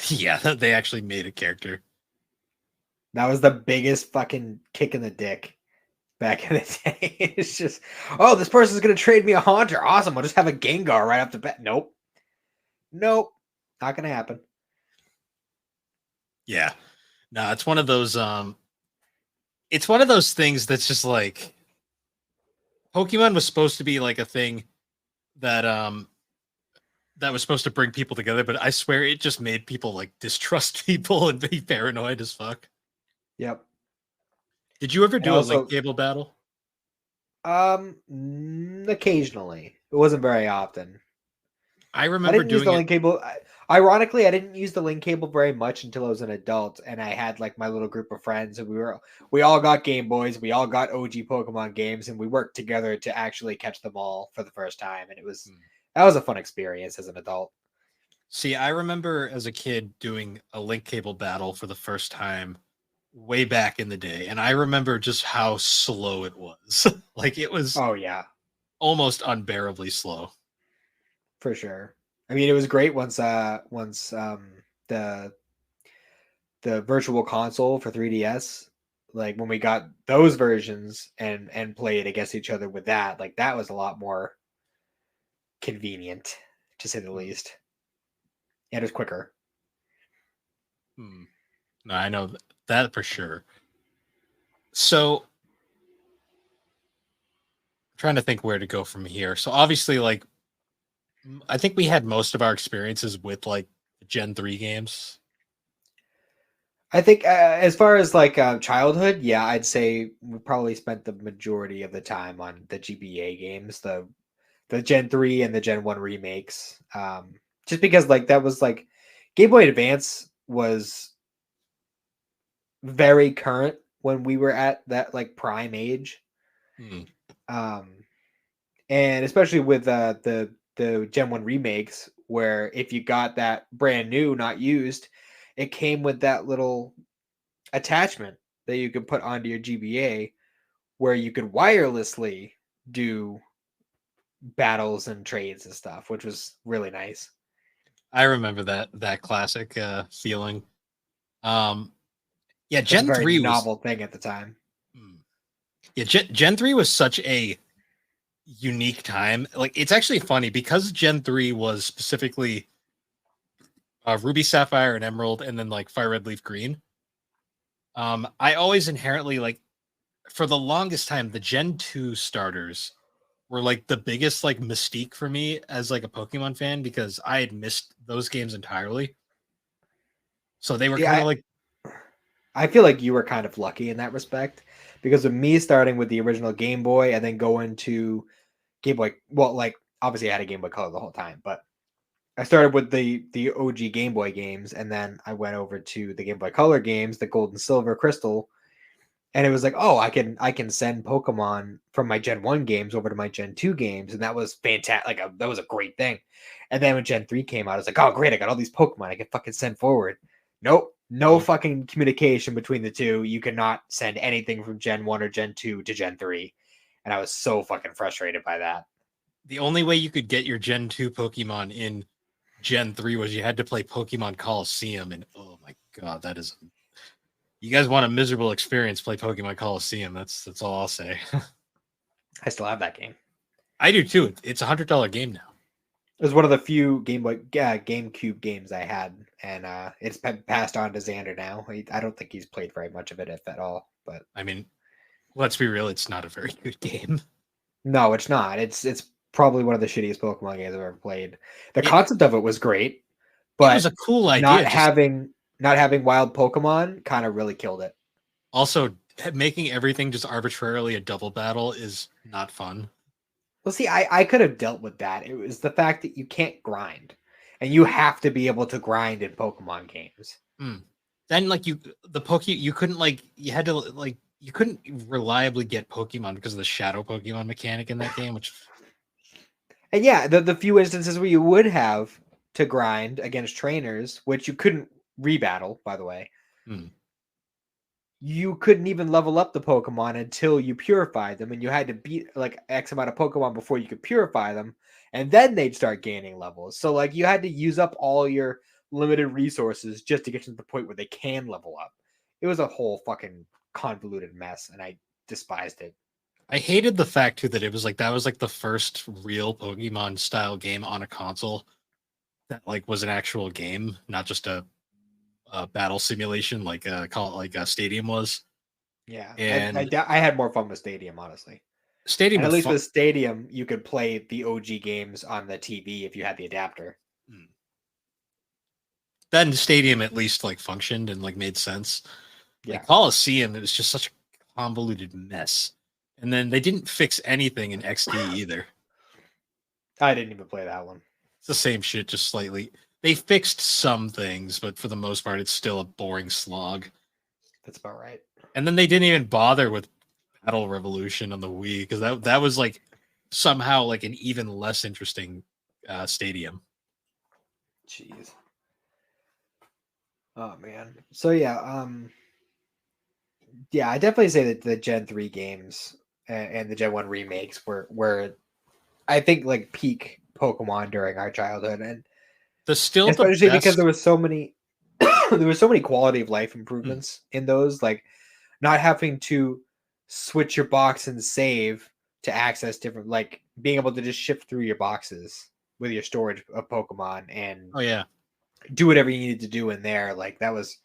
Yeah, they actually made a character. That was the biggest fucking kick in the dick back in the day. It's just, oh, this person's gonna trade me a Haunter. Awesome. I'll just have a Gengar right off the bat. Nope. Nope. Not gonna happen. Yeah. No, it's one of those it's one of those things that's just like Pokemon was supposed to be like a thing that that was supposed to bring people together, but I swear it just made people like distrust people and be paranoid as fuck. Yep. Did you ever And do a link also, cable battle? occasionally. It wasn't very often. I I remember didn't use doing the it. link cable. Ironically, I didn't use the link cable very much until I was an adult, and I had like my little group of friends, and we all got Game Boys, we all got OG Pokemon games, and we worked together to actually catch them all for the first time, and that was a fun experience as an adult. See, I remember as a kid doing a link cable battle for the first time way back in the day, and I remember just how slow it was. Like it was Oh yeah, almost unbearably slow. for sure. I mean, it was great once the the virtual console for 3DS, like when we got those versions and played against each other with that, like that was a lot more convenient to say the Hmm. least. And it was quicker. Hmm. No, I know that for sure. So, trying to think where to go from here. So, obviously, like, I think we had most of our experiences with like Gen 3 games. I think as far as like childhood, yeah, I'd say we probably spent the majority of the time on the GBA games, the Gen 3 and the Gen 1 remakes. Just because like that was like Game Boy Advance was very current when we were at that like prime age. Hmm. Um, and especially with the Gen 1 remakes, where if you got that brand new, not used, it came with that little attachment that you could put onto your GBA where you could wirelessly do battles and trades and stuff, which was really nice. I remember that classic feeling. Um, yeah, That's a Gen very 3 was novel thing at the time. hmm. Yeah, Gen 3 was such a unique time. Like it's actually funny because Gen 3 was specifically Ruby Sapphire and Emerald and then like Fire Red Leaf Green. I always inherently like for the longest time the Gen 2 starters were like the biggest like mystique for me as like a Pokemon fan because I had missed those games entirely. So they were kind Yeah, of like I feel like you were kind of lucky in that respect because of me starting with the original Game Boy and then going to Game Boy. Well, like obviously I had a Game Boy Color the whole time, but I started with the OG Game Boy games, and then I went over to the Game Boy Color games, the Gold and Silver, Crystal, and it was like, oh, I can send Pokemon from my Gen 1 games over to my Gen 2 games, and that was fantastic. Like that was a great thing. And then when Gen 3 came out, I was like, oh great, I got all these Pokemon I can fucking send forward. Nope, no mm, fucking communication between the two. You cannot send anything from Gen 1 or Gen 2 to Gen 3. And I was so fucking frustrated by that. the only way you could get your Gen 2 Pokemon in Gen 3 was you had to play Pokemon Coliseum and oh my god, that is you guys want a miserable experience, play Pokemon Coliseum. That's all I'll say. I still have that game. I do too. It's $100 game now. It was one of the few GameCube games I had, and it's been passed on to Xander now. I don't think he's played very much of it, if at all. But I mean, let's be real, it's not a very good game. no, it's not. It's probably one of the shittiest Pokemon games I've ever played. The It concept of it was great, it was but a cool not idea. Just having wild Pokemon kind of really killed it. also making everything just arbitrarily a double battle is not fun. Well, see, I could have dealt with that. It was the fact that you can't grind, and you have to be able to grind in Pokemon games. Mm. Then like you couldn't like you had to like you couldn't reliably get Pokemon because of the shadow Pokemon mechanic in that game, which And yeah, the few instances where you would have to grind against trainers, which you couldn't rebattle, by the way, mm, you couldn't even level up the Pokemon until you purified them, and you had to beat like X amount of Pokemon before you could purify them, and then they'd start gaining levels. So like you had to use up all your limited resources just to get to the point where they can level up. It was a whole fucking convoluted mess, and I despised it. I hated the fact too that it was like that was like the first real Pokemon style game on a console that like was an actual game, not just a battle simulation like call it like a Stadium was. Yeah, And I had more fun with Stadium, honestly. Stadium And at with least fun. with Stadium, you could play the OG games on the TV if you had the adapter. Then Stadium at least like functioned and like made sense. Like Yeah, Coliseum, it was just such a convoluted mess. And then they didn't fix anything in XD either. I didn't even play that one. It's the same shit, just slightly. They fixed some things, but for the most part, it's still a boring slog. That's about right. And then they didn't even bother with Battle Revolution on the Wii because that was like somehow like an even less interesting stadium. Jeez. Oh man. So yeah, I definitely say that the Gen 3 games and the Gen 1 remakes were I think like peak Pokemon during our childhood, and The especially because best. there was so many quality of life Hmm. improvements in those, like not having to switch your box and save to access different, like being able to just shift through your boxes with your storage of Pokemon and Oh yeah, do whatever you needed to do in there. Like that was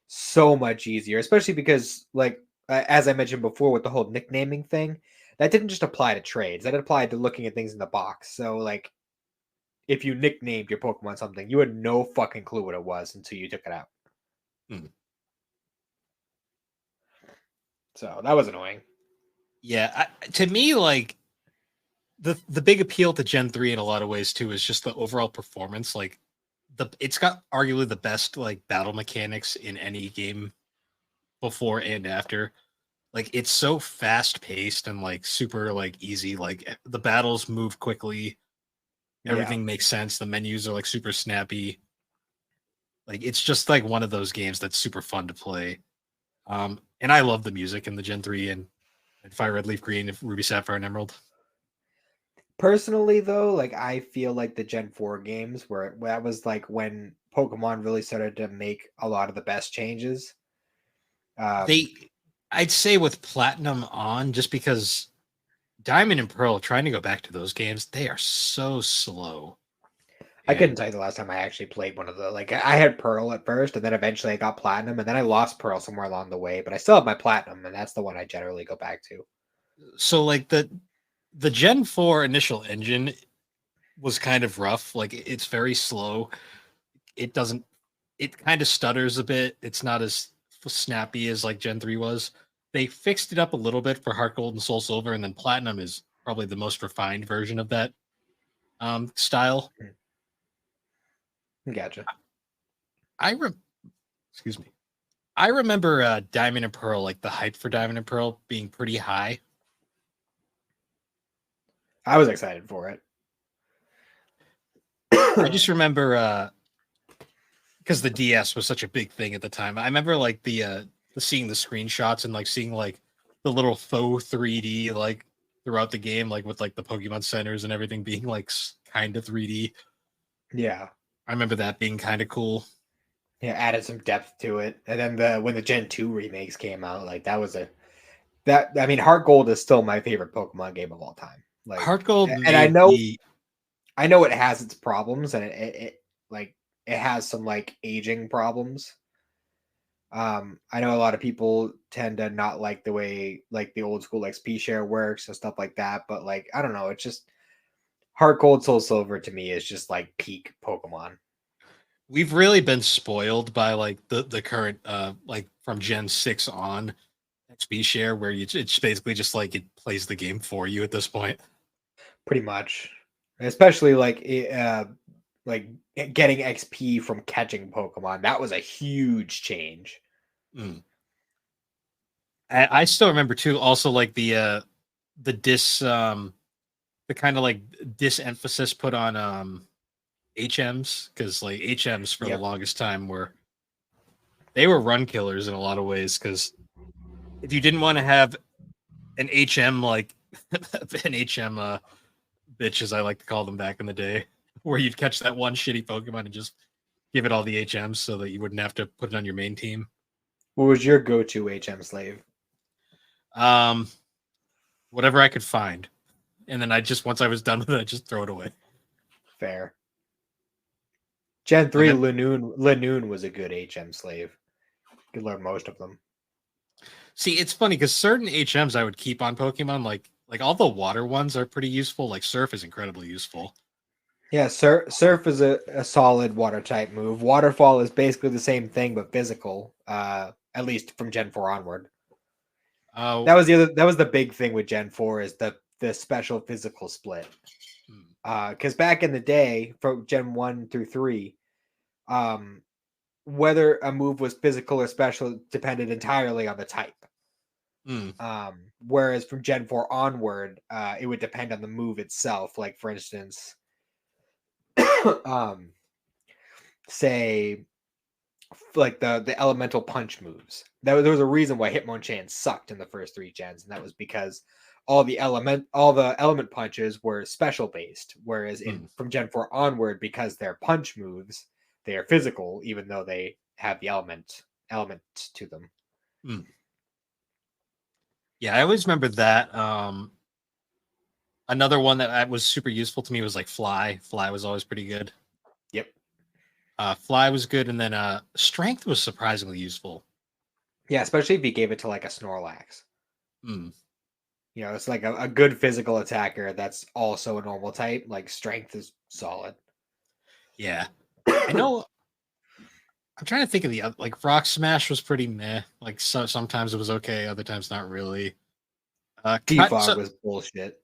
so much easier, especially because like as I mentioned before with the whole nicknaming thing, that didn't just apply to trades. That applied to looking at things in the box. So like if you nicknamed your Pokemon something, you had no fucking clue what it was until you took it out. hmm. So that was annoying. Yeah. To me, like the big appeal to Gen 3 in a lot of ways too is just the overall performance. Like it's got arguably the best like battle mechanics in any game before and after. Like it's so fast paced and like super like easy. Like the battles move quickly, Yeah. everything makes sense. The menus are like super snappy. Like it's just like one of those games that's super fun to play. And I love the music in the Gen 3 and Fire Red Leaf Green, Ruby Sapphire and Emerald. Personally, though, like I feel like the Gen 4 games where that was like when Pokemon really started to make a lot of the best changes. Um, They I'd say with Platinum on, just because Diamond and Pearl, trying to go back to those games, they are so slow. I couldn't And tell you the last time I actually played one of the, like I had Pearl at first, and then eventually I got Platinum, and then I lost Pearl somewhere along the way, but I still have my Platinum, and that's the one I generally go back to. so like the Gen 4 initial engine was kind of rough. Like it's very slow. It doesn't it kind of stutters a bit. It's not as snappy as like Gen 3 was. They fixed it up a little bit for Heart Gold and Soul Silver, and then Platinum is probably the most refined version of that style. Gotcha. I re- excuse me. I remember Diamond and Pearl, like the hype for Diamond and Pearl being pretty high. I was excited for it. I just remember because the DS was such a big thing at the time. I remember like the seeing the screenshots and like seeing like the little faux 3D like throughout the game, like with like the Pokemon centers and everything being like kind of 3D. Yeah. I remember that being kind of cool. Yeah, added some depth to it. And then when the Gen 2 remakes came out, like that was a that I mean Heart Gold is still my favorite Pokemon game of all time. Like Heart Gold and I made know the I know it has its problems, and it like it has some like aging problems. I know a lot of people tend to not like the way like the old school XP share works and stuff like that, but like I don't know, it's just Heart Gold Soul Silver to me is just like peak Pokemon. We've really been spoiled by like the current like from Gen 6 on XP share where it's basically just like it plays the game for you at this point. Pretty much. Especially like getting XP from catching Pokemon. That was a huge change. Mm. I still remember too also like the dis the kind of like disemphasis put on HMs because like HMs for the Yep. longest time they were run killers in a lot of ways because if you didn't want to have an HM like an HM bitch as I like to call them back in the day, where you'd catch that one shitty Pokemon and just give it all the HMs so that you wouldn't have to put it on your main team. What was your go-to HM slave? Um, whatever I could find, and then I just once I was done with it, I just throw it away. Fair. Gen Like 3 Lanoon was a good HM slave. Could learn most of them. see, it's funny because certain HMs I would keep on Pokemon, like all the water ones are pretty useful. Like Surf is incredibly useful. Yeah, Surf is a solid water type move. Waterfall is basically the same thing but physical. At least from Gen 4 onward. Uh, That was the big thing with Gen 4 is the special physical split. hmm, Because back in the day, from Gen 1 through 3, um, whether a move was physical or special depended entirely on the type. hmm, Whereas from Gen 4 onward, it would depend on the move itself. Like for instance, um, say like the elemental punch moves. There was a reason why Hitmonchan sucked in the first three gens, and that was because all the element punches were special based, whereas in hmm. from Gen 4 onward, because they're punch moves, they are physical, even though they have the element to them. Hmm. Yeah, I always remember that. Another one that was super useful to me was like Fly. Fly was always pretty good. Yep. Fly was good, and then Strength was surprisingly useful. Yeah, especially if you gave it to like a Snorlax. Hmm. It's like a good physical attacker that's also a normal type. Like strength is solid. Yeah, I know. I'm trying to think of the other, like Rock Smash was pretty meh. Like sometimes it was okay, other times not really. Cut Defog so was bullshit.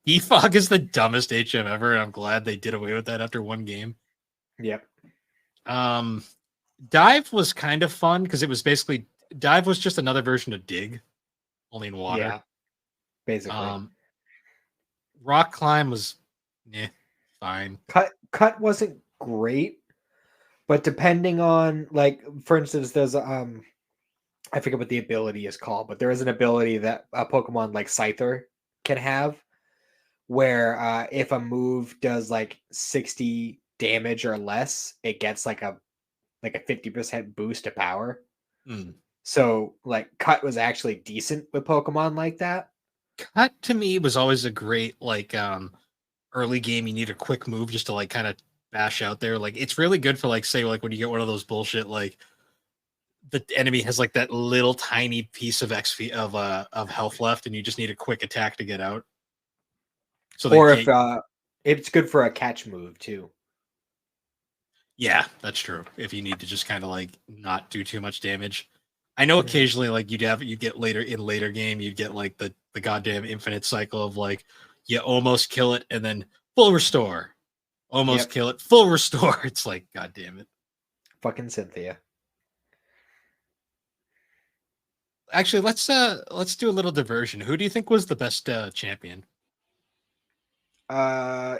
Defog is the dumbest HM ever, and I'm glad they did away with that after one game. Yep. Um, Dive was kind of fun because it was basically Dive was just another version of Dig, only in water. Yeah, basically. Um, Rock Climb was, fine. Cut wasn't great, but depending on like for instance, there's I forget what the ability is called, but there is an ability that a Pokemon like Scyther can have where if a move does like 60 damage or less, it gets like a 50% boost to power. Hmm. So like Cut was actually decent with Pokemon like that. Cut to me was always a great like early game. You need a quick move just to like kind of bash out there. Like it's really good for like say like when you get one of those bullshit like the enemy has like that little tiny piece of XP of health left, and you just need a quick attack to get out. So they Or if can't. it's good for a catch move too. Yeah, that's true. If you need to just kind of like not do too much damage. I know Mhm. occasionally like you get later game you'd get like the goddamn infinite cycle of like you almost kill it and then full restore, almost Yep. kill it, full restore. It's like god damn it. Fucking Cynthia. Actually, let's do a little diversion. Who do you think was the best champion?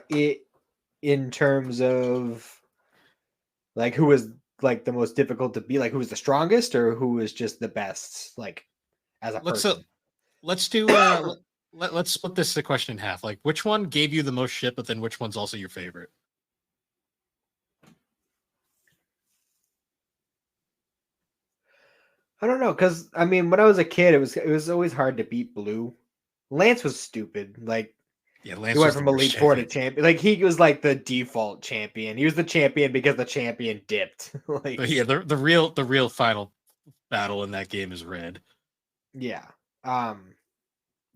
It in terms of like who was like the most difficult to be, like who was the strongest or who was just the best, like as a Let's person. let's do let's split this question in half. Like which one gave you the most shit, but then which one's also your favorite? I don't know, because I mean, when I was a kid, it was always hard to beat Blue. Lance was stupid. Like Yeah, He Lance went was the from worst Elite Four to champion. champion. Like he was like the default champion. He was the champion because the champion dipped. But Like yeah, the real final battle in that game is red. yeah. Um.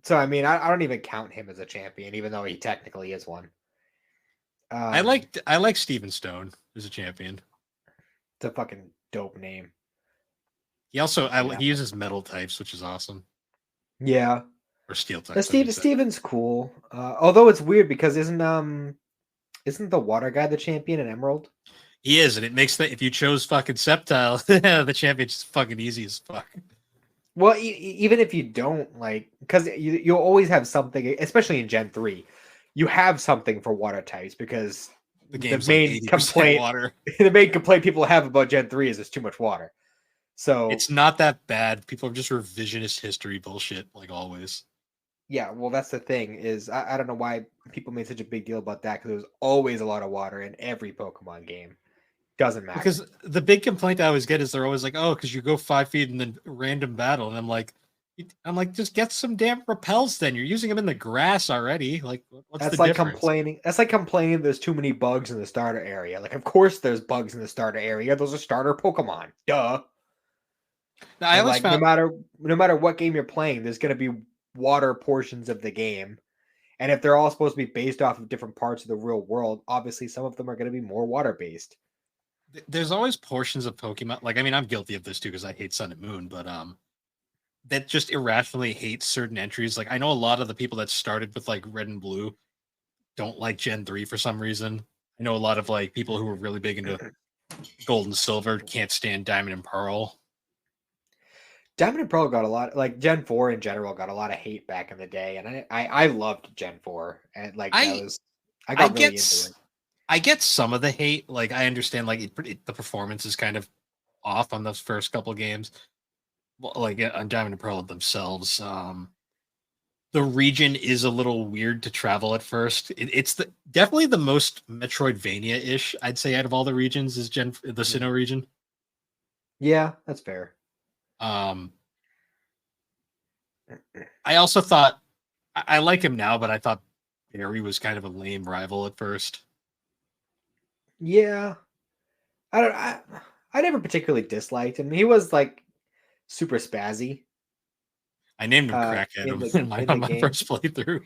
So I mean, I don't even count him as a champion, even though he technically is one. I like Steven Stone as a champion. It's a fucking dope name. He also I'll say that he much. uses metal types, which is awesome, Yeah. or steel types. I Steve should say. Steven's cool. Although it's weird because isn't the water guy the champion in Emerald? He is, and it makes that if you chose fucking Sceptile, the champion's fucking easy as fuck. Well, even if you don't like, because you'll always have something, especially in Gen 3, you have something for water types because The the game's like main 80% complaint, water. the main complaint people have about Gen 3 is there's too much water. So It's not that bad. People are just revisionist history bullshit, like always. yeah, well, that's the thing is I don't know why people made such a big deal about that because there's always a lot of water in every Pokemon game. Doesn't matter. Because the big complaint I always get is they're always like, "Oh, because you go 5 feet and then random battle," and I'm like, just get some damn repels. Then you're using them in the grass already. Like, what's the That's like difference? complaining. That's like complaining there's too many bugs in the starter area. Like, of course there's bugs in the starter area. Those are starter Pokemon. Duh. Now, I And always like no found matter no matter what game you're playing, there's gonna be water portions of the game. And if they're all supposed to be based off of different parts of the real world, obviously some of them are gonna be more water based. there's always portions of Pokemon. Like, I mean, I'm guilty of this too because I hate Sun and Moon, but that just irrationally hate certain entries. Like, I know a lot of the people that started with like Red and Blue don't like Gen 3 for some reason. I know a lot of like people who are really big into Gold and Silver can't stand Diamond and Pearl. Diamond and Pearl got a lot, like Gen 4 in general got a lot of hate back in the day, and I loved Gen 4, and like that I was I I got get really into it. I get some of the hate. Like, I understand like the performance is kind of off on those first couple games. Well, like on Diamond and Pearl themselves. The region is a little weird to travel at first. It's definitely the most Metroidvania-ish, I'd say, out of all the regions is the Mhm. Sinnoh region. Yeah, that's fair. Um, I also thought I like him now, but I thought Barry was kind of a lame rival at first. Yeah, I don't. I never particularly disliked him. He was like super spazzy I named him Crackhead in the on my in the on my game. first playthrough.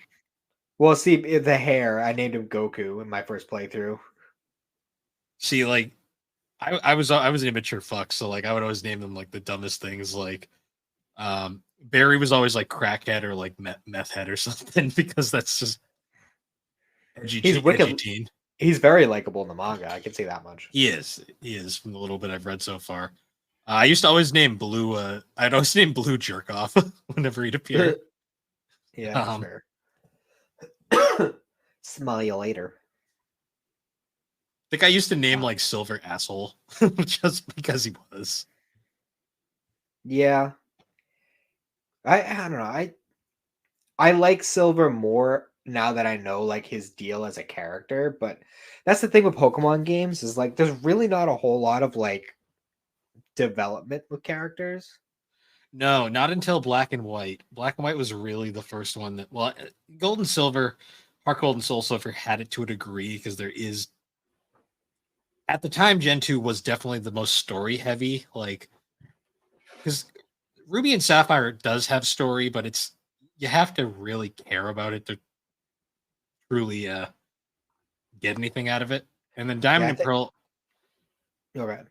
Well, see the hair. I named him Goku in my first playthrough. See, like I was an immature fuck, so like I would always name them like the dumbest things. Like Barry was always like Crackhead or like meth head or something because that's just He's edgy wicked. teen. He's very likable in the manga. I can say that much. He is from the little bit I've read so far. I used to always name Blue. I'd always name Blue Jerk Off whenever he'd appear. Yeah, that's Um, fair. Smell you later. I think I used to name Uh, like Silver Asshole just because he was. yeah, I don't know. I like Silver more now that I know like his deal as a character, but that's the thing with Pokemon games is like there's really not a whole lot of like development with characters. No, not until Black and White. Black and White was really the first one that, well, Gold and Silver, Heart Gold and Soul Silver had it to a degree because there is, at the time, Gen 2 was definitely the most story heavy. Like, because Ruby and Sapphire does have story, but you have to really care about it to truly get anything out of it. And then Yeah, Diamond I and think. Pearl, All right.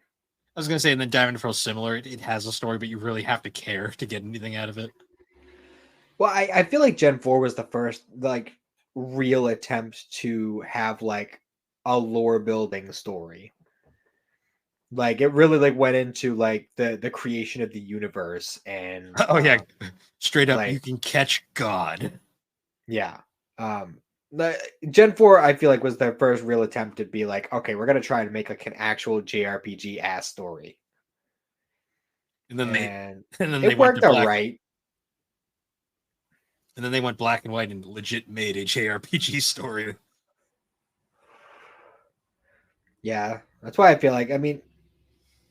I was gonna say, and then Diamond and Pearl similar. It has a story, but you really have to care to get anything out of it. Well, I feel like Gen 4 was the first like real attempt to have like a lore building story. Like it really like went into like the creation of the universe and Oh yeah, straight up, you like can catch God. yeah. The Gen 4 I feel like was their first real attempt to be like, okay, we're gonna try to make like an actual JRPG ass story. And then they And and then they it went to worked out black right. and then they went black and white and legit made a JRPG story. Yeah. That's why I feel like I mean,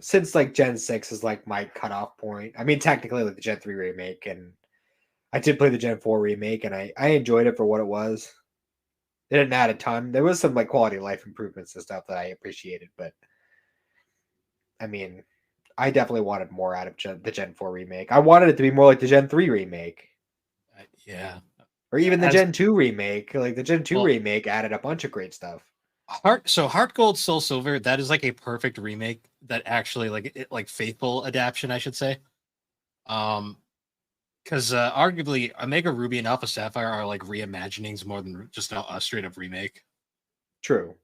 since like Gen 6 is like my cutoff point. I mean technically like the Gen 3 remake and I did play the Gen 4 remake and I enjoyed it for what it was. It didn't add a ton. There was some like quality of life improvements and stuff that I appreciated, but I mean, I definitely wanted more out of the Gen 4 remake. I wanted it to be more like the Gen 3 remake. Yeah. Or even the As Gen 2 remake. Like the Gen 2 well, remake added a bunch of great stuff. Heart Gold Soul Silver, that is like a perfect remake that actually like faithful adaptation, I should say. Um because arguably Omega Ruby and Alpha Sapphire are like reimaginings more than just a straight up remake. True.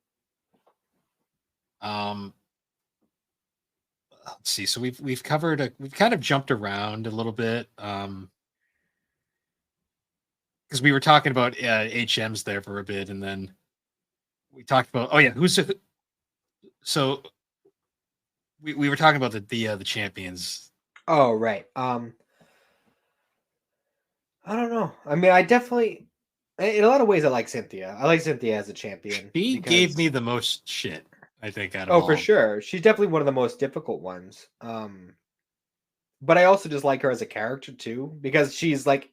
Um let's see. So we've covered we've kind of jumped around a little bit. Because we were talking about HMs there for a bit, and then we talked about so we were talking about the champions. Oh, right. I don't know. I mean, I definitely in a lot of ways I like Cynthia. I like Cynthia as a champion She gave because me the most shit, I think, out of oh, for all. sure. She's definitely one of the most difficult ones. But I also just like her as a character too because she's like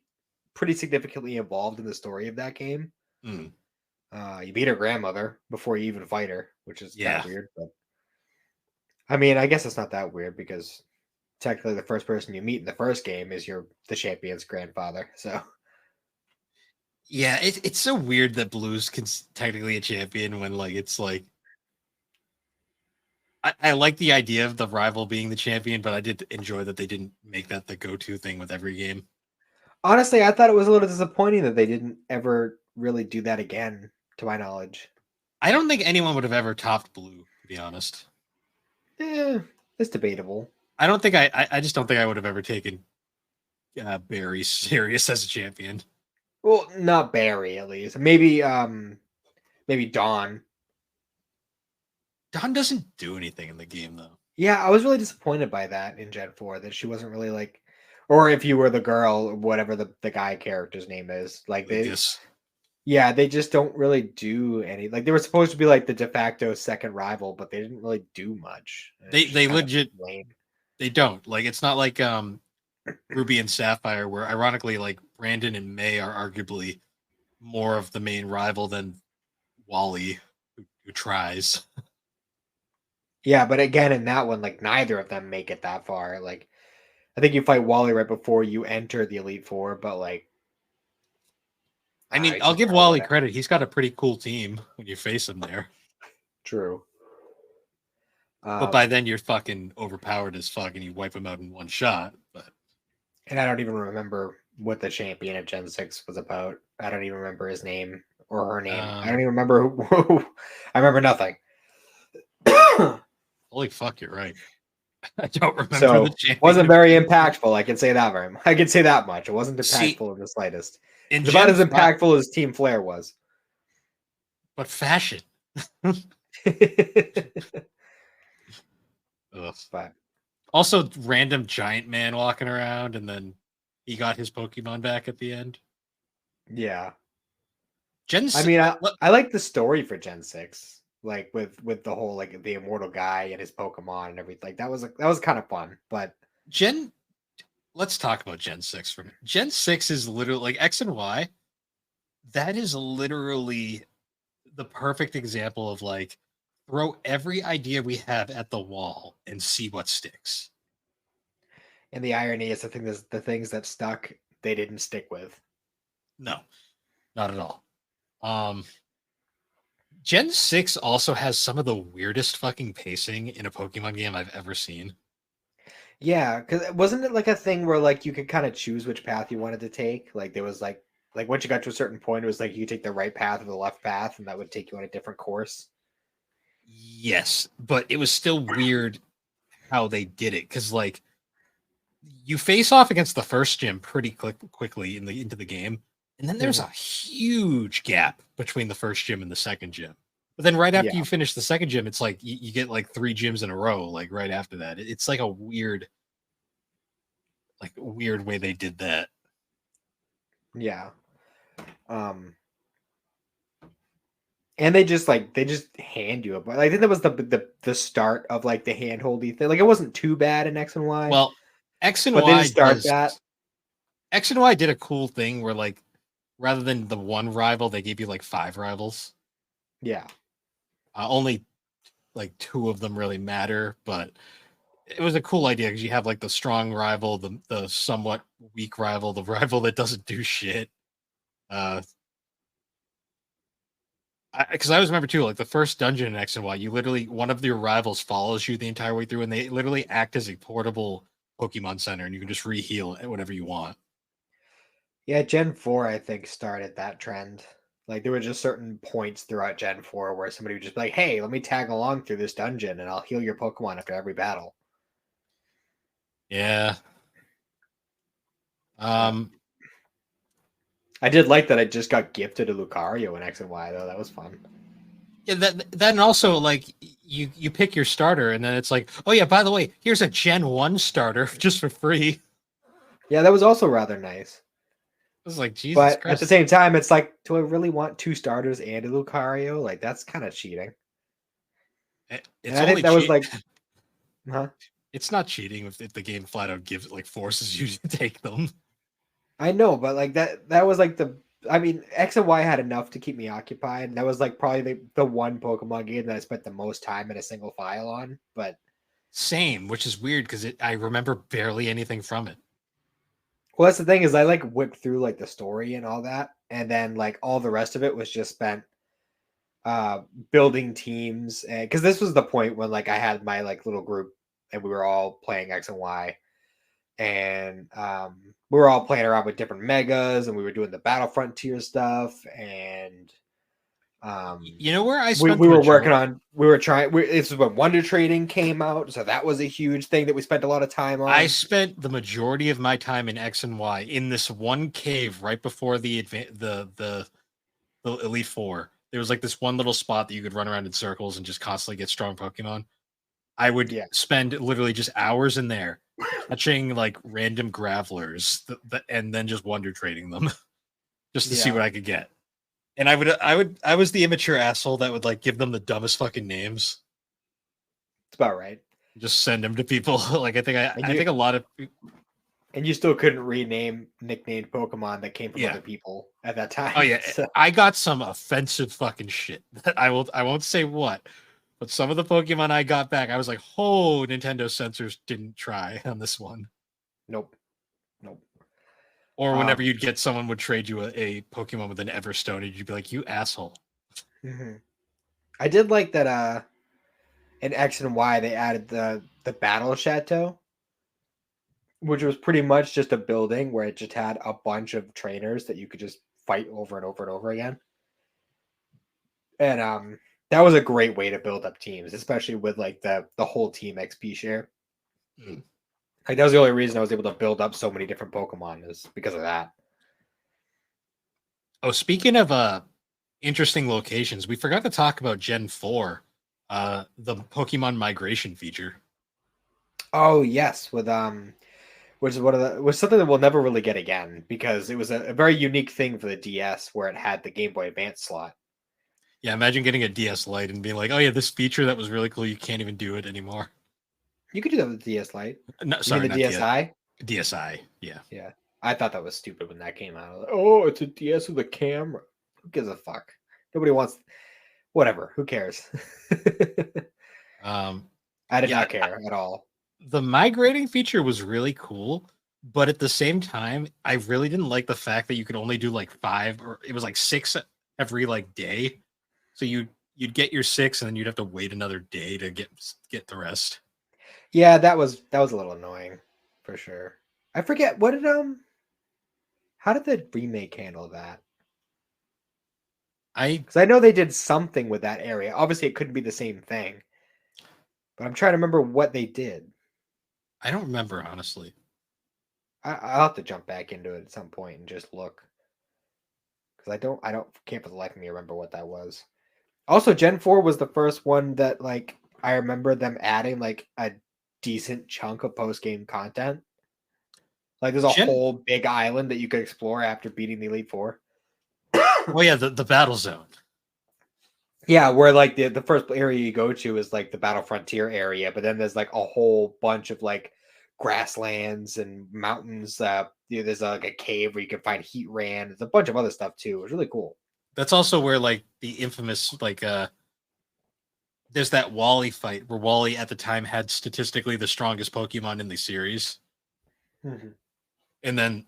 pretty significantly involved in the story of that game. Mm, You beat her grandmother before you even fight her, which is kind of yeah, weird, but I mean, I guess it's not that weird because technically the first person you meet in the first game is the champion's grandfather. So yeah. It's so weird that Blue's technically a champion when like it's like I like the idea of the rival being the champion, but I did enjoy that they didn't make that the go-to thing with every game. honestly, I thought it was a little disappointing that they didn't ever really do that again, to my knowledge. I don't think anyone would have ever topped Blue, to be honest. Eh, it's debatable. I don't think I just don't think I would have ever taken Barry serious as a champion. Well, not Barry at least. Maybe Dawn. Don doesn't do anything in the game though. Yeah, I was really disappointed by that in Gen 4 that she wasn't really like or if you were the girl, whatever the guy character's name is. Like Lucas. yeah, they just don't really do any like they were supposed to be like the de facto second rival, but they didn't really do much. It's just They kind of legit lame. they don't. Like it's not like Ruby and Sapphire where ironically like Brandon and May are arguably more of the main rival than Wally who tries. Yeah, but again in that one, like neither of them make it that far. Like I think you fight Wally right before you enter the Elite Four, but like I mean, it's I'll just give kind of Wally whatever. credit. He's got a pretty cool team when you face him there. True. But by Um, then you're fucking overpowered as fuck and you wipe him out in one shot. But and I don't even remember what the champion of Gen 6 was about. I don't even remember his name or her name. I don't um even remember I remember nothing. holy fuck, you're right. I don't remember the So champion wasn't of very Gen 6. impactful. I can say that very much. I can say that much. It wasn't See, impactful in the slightest. in It's about Gen as 5, impactful as Team Flare was. but fashion. Ugh. But Also, random giant man walking around, and then he got his Pokemon back at the end. yeah, Gen I 6, mean, I like the story for Gen 6, like with the whole like the immortal guy and his Pokemon and everything. Like, that was kind of fun. But Gen. Let's talk about Gen 6 for a minute. Gen 6 is literally like X and Y. That is literally the perfect example of like throw every idea we have at the wall and see what sticks. and the irony is, the things that stuck, they didn't stick with. No, not at all. Um, Gen 6 also has some of the weirdest fucking pacing in a Pokemon game I've ever seen. Yeah, because wasn't it like a thing where like you could kind of choose which path you wanted to take? Like there was like once you got to a certain point, it was like you take the right path or the left path, and that would take you on a different course. Yes, but it was still weird how they did it because like you face off against the first gym pretty quickly into the game, and then there's a Mhm. huge gap between the first gym and the second gym. But then right after Yeah, you finish the second gym, it's like you get like three gyms in a row, like right after that. It's like a weird way they did that. yeah. Um, and they just hand you a but I think that was the start of like the handholdy thing. Like it wasn't too bad in X and Y, Well, X and but they Y didn't start does that. X and Y did a cool thing where like rather than the one rival, they gave you like 5 rivals. Yeah. Only like 2 of them really matter, but it was a cool idea because you have like the strong rival, the somewhat weak rival, the rival that doesn't do shit. Uh, because I always remember too, like the first dungeon in X and Y, you literally one of your rivals follows you the entire way through, and they literally act as a portable Pokemon Center, and you can just re-heal whenever you want. Yeah, Gen 4, I think, started that trend. Like, there were just certain points throughout Gen 4 where somebody would just be like, hey, let me tag along through this dungeon and I'll heal your Pokemon after every battle. Yeah. But Um. I did like that I just got gifted a Lucario in X and Y, though. That was fun. Yeah. That and also like you pick your starter, and then it's like, oh yeah, by the way, here's a Gen 1 starter just for free. Yeah, that was also rather nice. It's like Jesus But at the Christ. same time, it's like, do I really want 2 starters and a Lucario? Like, that's kind of cheating. And It's I think only that was cheat. like, huh? It's not cheating if the game flat out gives like forces you to take them. I know, but like that was like I mean, X and Y had enough to keep me occupied. That was like probably the one Pokemon game that I spent the most time in a single file on. But Same, which is weird because I remember barely anything from it. well, that's the thing is I like whipped through like the story and all that, and then like all the rest of it was just spent uh building teams. And because this was the point when like I had my like little group and we were all playing X and Y, and we were all playing around with different megas, and we were doing the battle frontier stuff, and You know where I we, spent we the were working majority? on we were trying this is when Wonder Trading came out, so that was a huge thing that we spent a lot of time I on. spent the majority of my time in X and Y in this one cave right before the Elite Four. There was like this one little spot that you could run around in circles and just constantly get strong Pokemon. I would Yeah, spend literally just hours in there catching like random gravelers and then just wonder trading them just to see yeah, what I could get. And I was the immature asshole that would like give them the dumbest fucking names, it's about right. just send them to people. Like And I you think a lot of still couldn't rename nicknamed Pokemon that came from yeah. other people at that Oh time. yeah, So I got some offensive fucking shit. I won't say what, but some of the Pokemon I got back, I was like, "Oh, Nintendo censors didn't try on this one." nope, nope. Or whenever Um, you'd get someone would trade you a Pokemon with an Everstone, and you'd be like, "You asshole." mhm. I did like that. In X and Y they added the Battle Chateau, which was pretty much just a building where it just had a bunch of trainers that you could just fight over and over and over again. And that was a great way to build up teams, especially with like the whole team XP share. Mm. Like that was the only reason I was able to build up so many different Pokemon is because of that. Oh, speaking of interesting locations, we forgot to talk about Gen 4, the Pokemon migration feature. Oh yes, with which is one of the was something that we'll never really get again because it was a very unique thing for the DS where it had the Game Boy Advance slot. Yeah, imagine getting a DS Lite and being like, "Oh yeah, this feature that was really cool, you can't even do it anymore." You could do that with the DS Lite. No, You mean sorry, the not DSi? DSi. Yeah. Yeah. I thought that was stupid when that came out. Like, oh, it's a DS with a camera. Who gives a fuck? Nobody wants whatever. Who cares? Um, I did yeah, not care at all. the migrating feature was really cool, but at the same time, I really didn't like the fact that you could only do like 5 or it was like 6 every like day. So you'd get your 6 and then you'd have to wait another day to get the rest. Yeah, that was a little annoying for sure. I forget what did how did the remake handle that? I Because I know they did something with that area. Obviously, it couldn't be the same thing, but I'm trying to remember what they did. I don't remember honestly. I'll have to jump back into it at some point and just look because I don't can't for the life of me remember what that was. Also, Gen 4 was the first one that like I remember them adding like a decent chunk of post game content. Like there's a Gen whole big island that you could explore after beating the Elite Four. Oh yeah, the battle zone. Yeah, where like the first area you go to is like the Battle Frontier area, but then there's like a whole bunch of like grasslands and mountains. There's like a cave where you can find heat ran. There's a bunch of other stuff too. It was really cool. That's also where like the infamous like there's that Wally fight where Wally at the time had statistically the strongest Pokemon in the series. Mhm. And then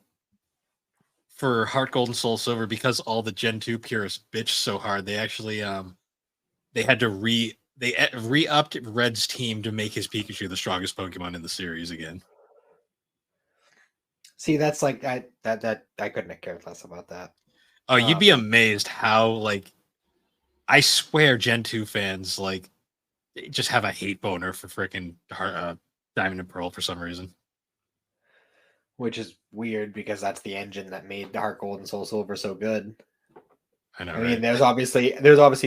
for Heart Gold and Soul Silver, because all the Gen 2 purists bitched so hard, they actually they had to re-upped Red's team to make his Pikachu the strongest Pokemon in the series again. See, that's like I couldn't have cared less about that. Oh, you'd be amazed how like I swear Gen 2 fans like they just have a hate boner for freaking Diamond and Pearl for some reason. Which is weird because that's the engine that made Heart Gold and Soul Silver so good. I know, I right? mean, there's obviously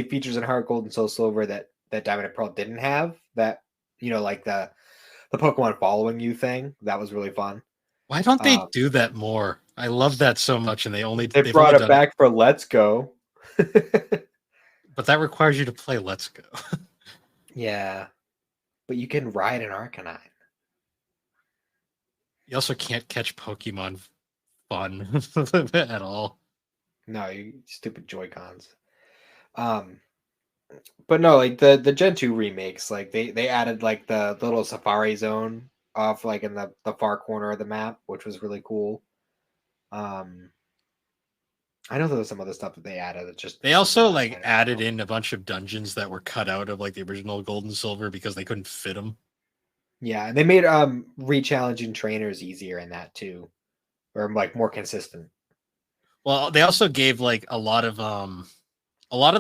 features in Heart Gold and Soul Silver that Diamond and Pearl didn't have. That like the Pokemon following you thing that was really fun. Why don't they do that more? I love that so much, and they they've brought only it done back for Let's Go. but that requires you to play Let's Go. Yeah, but you can ride an Arcanine. You also can't catch Pokemon fun at all. No, you stupid Joy-Cons. But no, like the Gen 2 remakes, like they added like the little safari zone off like in the far corner of the map, which was really cool. I know there was some other stuff that they added. It's just They also like added in a bunch of dungeons that were cut out of like the original Gold and Silver because they couldn't fit them. Yeah, and they made re-challenging trainers easier in that too, or like more consistent. Well, they also gave like a lot of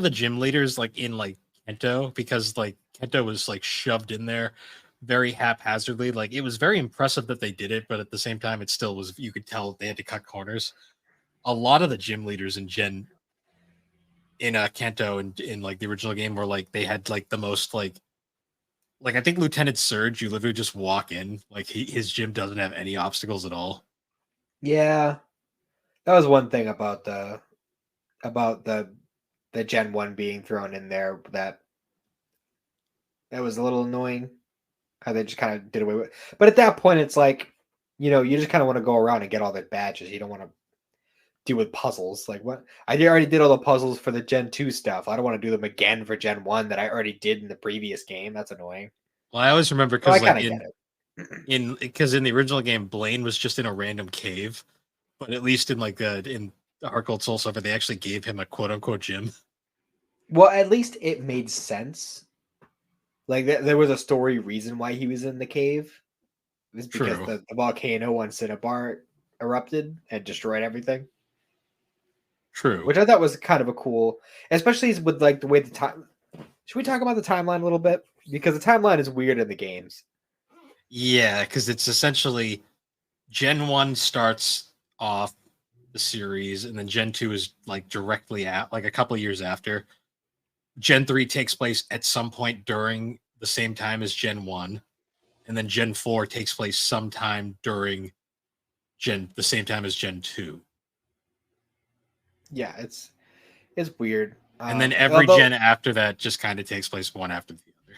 the gym leaders like in like Kento, because like Kento was like shoved in there very haphazardly. Like it was very impressive that they did it, but at the same time, it still was, you could tell they had to cut corners. A lot of the gym leaders in Kanto and in like the original game were like they had like the most like I think Lieutenant Surge, you literally just walk in, like his gym doesn't have any obstacles at all. Yeah, that was one thing about the Gen 1 being thrown in there that was a little annoying. How they just kind of did away with it. But at that point, it's like, you just kind of want to go around and get all the badges. You don't want to deal with puzzles. Like what? I already did all the puzzles for the Gen 2 stuff. I don't want to do them again for Gen 1 that I already did in the previous game. That's annoying. Well, I always remember So I because kind like of get it. because in the original game, Blaine was just in a random cave, but at least in like in the Heart Gold Soul Silver, they actually gave him a quote unquote gym. Well, at least it made sense. Like there was a story reason why he was in the cave. It was because True. the volcano on Cinnabar erupted and destroyed everything. True. Which I thought was kind of a cool, especially with like the way the time. Should we talk about the timeline a little bit? Because the timeline is weird in the games. Yeah, because it's essentially Gen 1 starts off the series, and then Gen 2 is like directly at like a couple of years after. Gen 3 takes place at some point during the same time as Gen 1, and then Gen 4 takes place sometime during the same time as Gen 2. Yeah, it's weird. And then every gen after that just kind of takes place one after the other.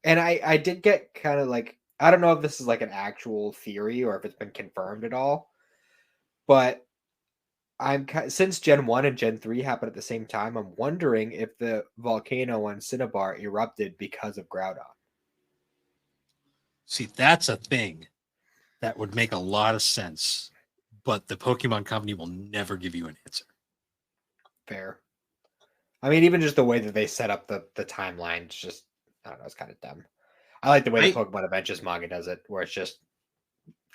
And I did get kind of like, I don't know if this is like an actual theory or if it's been confirmed at all, but since Gen 1 and Gen 3 happened at the same time, I'm wondering if the volcano on Cinnabar erupted because of Groudon. See, that's a thing that would make a lot of sense, but the Pokemon Company will never give you an answer. Fair. I mean, even just the way that they set up the timeline, it's just, I don't know, it's kind of dumb. I like the way the Pokemon Adventures manga does it, where it's just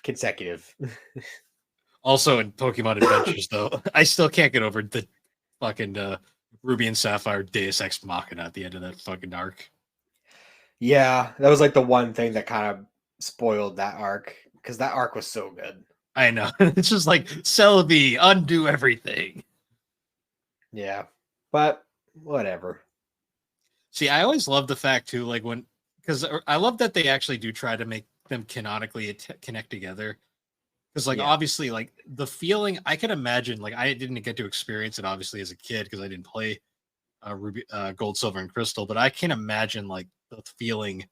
consecutive. Also in Pokemon Adventures, though, I still can't get over the fucking Ruby and Sapphire Deus Ex Machina at the end of that fucking arc. Yeah, that was like the one thing that kind of spoiled that arc, because that arc was so good. I know. It's just like, Celebi, undo everything. Yeah, but whatever. See, I always love the fact, too, like because I love that they actually do try to make them canonically connect together. Because, like, obviously, like, the feeling, I can imagine, like, I didn't get to experience it, obviously, as a kid, because I didn't play Ruby, Gold, Silver, and Crystal, but I can imagine, like, the feeling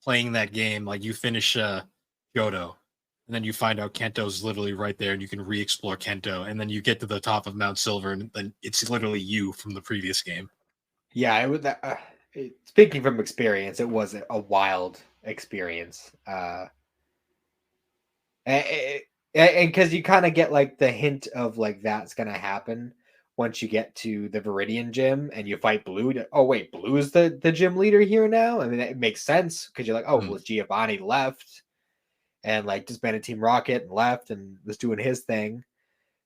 playing that game. Like, you finish Johto. And then you find out Kanto's literally right there, and you can re-explore Kanto. And then you get to the top of Mount Silver, and then it's literally you from the previous game. Yeah, it was. Speaking from experience, it was a wild experience. And because you kind of get like the hint of like that's gonna happen once you get to the Viridian gym and you fight Blue. Oh wait, Blue's the gym leader here now. I mean, it makes sense because you're like, oh well, Giovanni left and like disbanded Team Rocket and left and was doing his thing,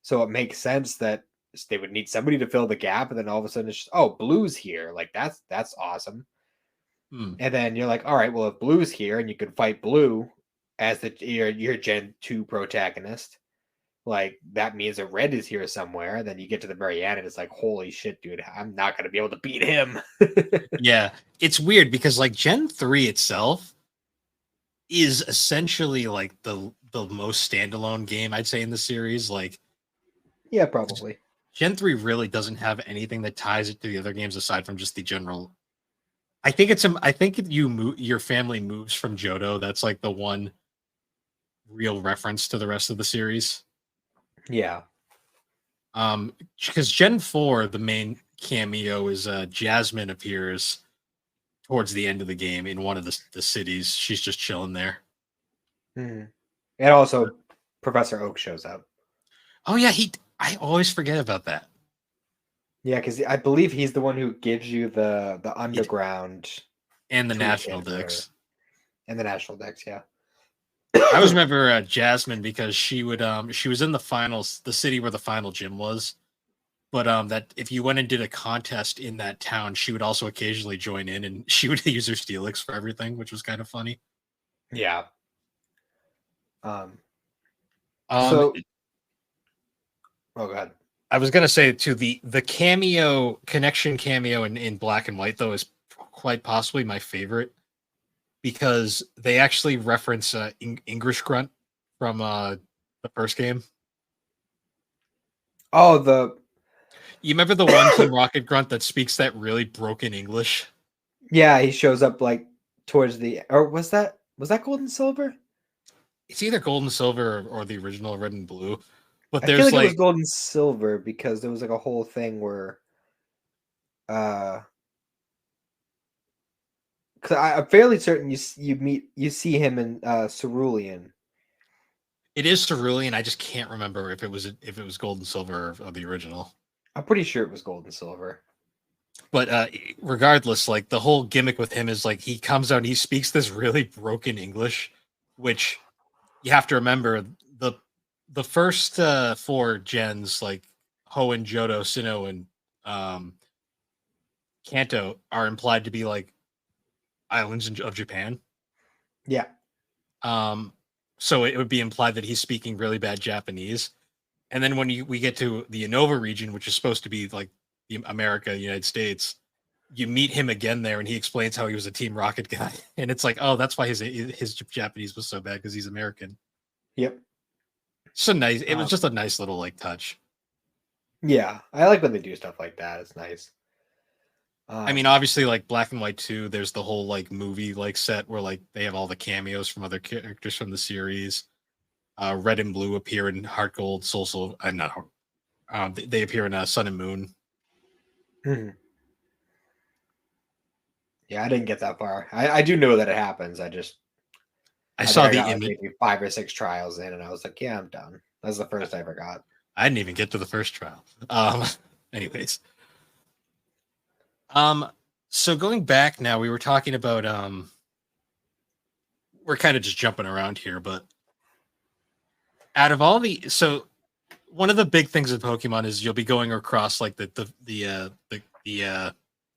so it makes sense that they would need somebody to fill the gap. And then all of a sudden, it's just, oh, Blue's here. Like that's awesome. And then you're like, all right, well, if Blue's here and you can fight Blue as your Gen 2 protagonist, like that means that Red is here somewhere. Then you get to the very end and it's like, holy shit, dude, I'm not gonna be able to beat him. Yeah, it's weird because like Gen 3 itself is essentially like the most standalone game I'd say in the series. Like Yeah, probably. Gen 3 really doesn't have anything that ties it to the other games aside from just the general. I think your family moves from Johto. That's like the one real reference to the rest of the series. Yeah. Because Gen 4, the main cameo is Jasmine appears towards the end of the game in one of the cities. She's just chilling there. And also Professor Oak shows up. Oh yeah, I always forget about that. Yeah, because I believe he's the one who gives you the underground and the toolkit national decks. And the national decks, yeah. I always remember Jasmine because she was in the finals, the city where the final gym was. But that if you went and did a contest in that town, she would also occasionally join in, and she would use her Steelix for everything, which was kind of funny. Yeah. Oh, go ahead. I was gonna say too, the connection cameo in Black and White though is quite possibly my favorite because they actually reference English Grunt from the first game. Oh, you remember the one Team Rocket Grunt that speaks that really broken English? Yeah, he shows up like towards or was that Gold and Silver? It's either Gold and Silver or the original Red and Blue. But I feel like it was Gold and Silver because there was like a whole thing where because I'm fairly certain you see him in Cerulean. It is Cerulean. I just can't remember if it was Gold and Silver or the original. I'm pretty sure it was Gold and Silver. But regardless, like the whole gimmick with him is like he comes out and he speaks this really broken English, which you have to remember the first 4 gens like Hoenn, Johto, Sinnoh, and Kanto are implied to be like islands of Japan. Yeah. So it would be implied that he's speaking really bad Japanese. And then when we get to the Unova region, which is supposed to be like the America, United States, you meet him again there, and he explains how he was a Team Rocket guy, and it's like, oh, that's why his Japanese was so bad because he's American. Yep. So nice. It was just a nice little like touch. Yeah, I like when they do stuff like that. It's nice. I mean, obviously, like Black and White 2, there's the whole like movie like set where like they have all the cameos from other characters from the series. Red and Blue appear in Heart Gold, Soul Silver. Not they appear in Sun and Moon. Mm-hmm. Yeah, I didn't get that far. I do know that it happens. I saw the image, maybe 5 or 6 trials in, and I was like, yeah, I'm done. That's the first I ever got. I didn't even get to the first trial. Anyways. So going back now, we were talking about we're kind of just jumping around here, but out of all so one of the big things in Pokemon is you'll be going across like the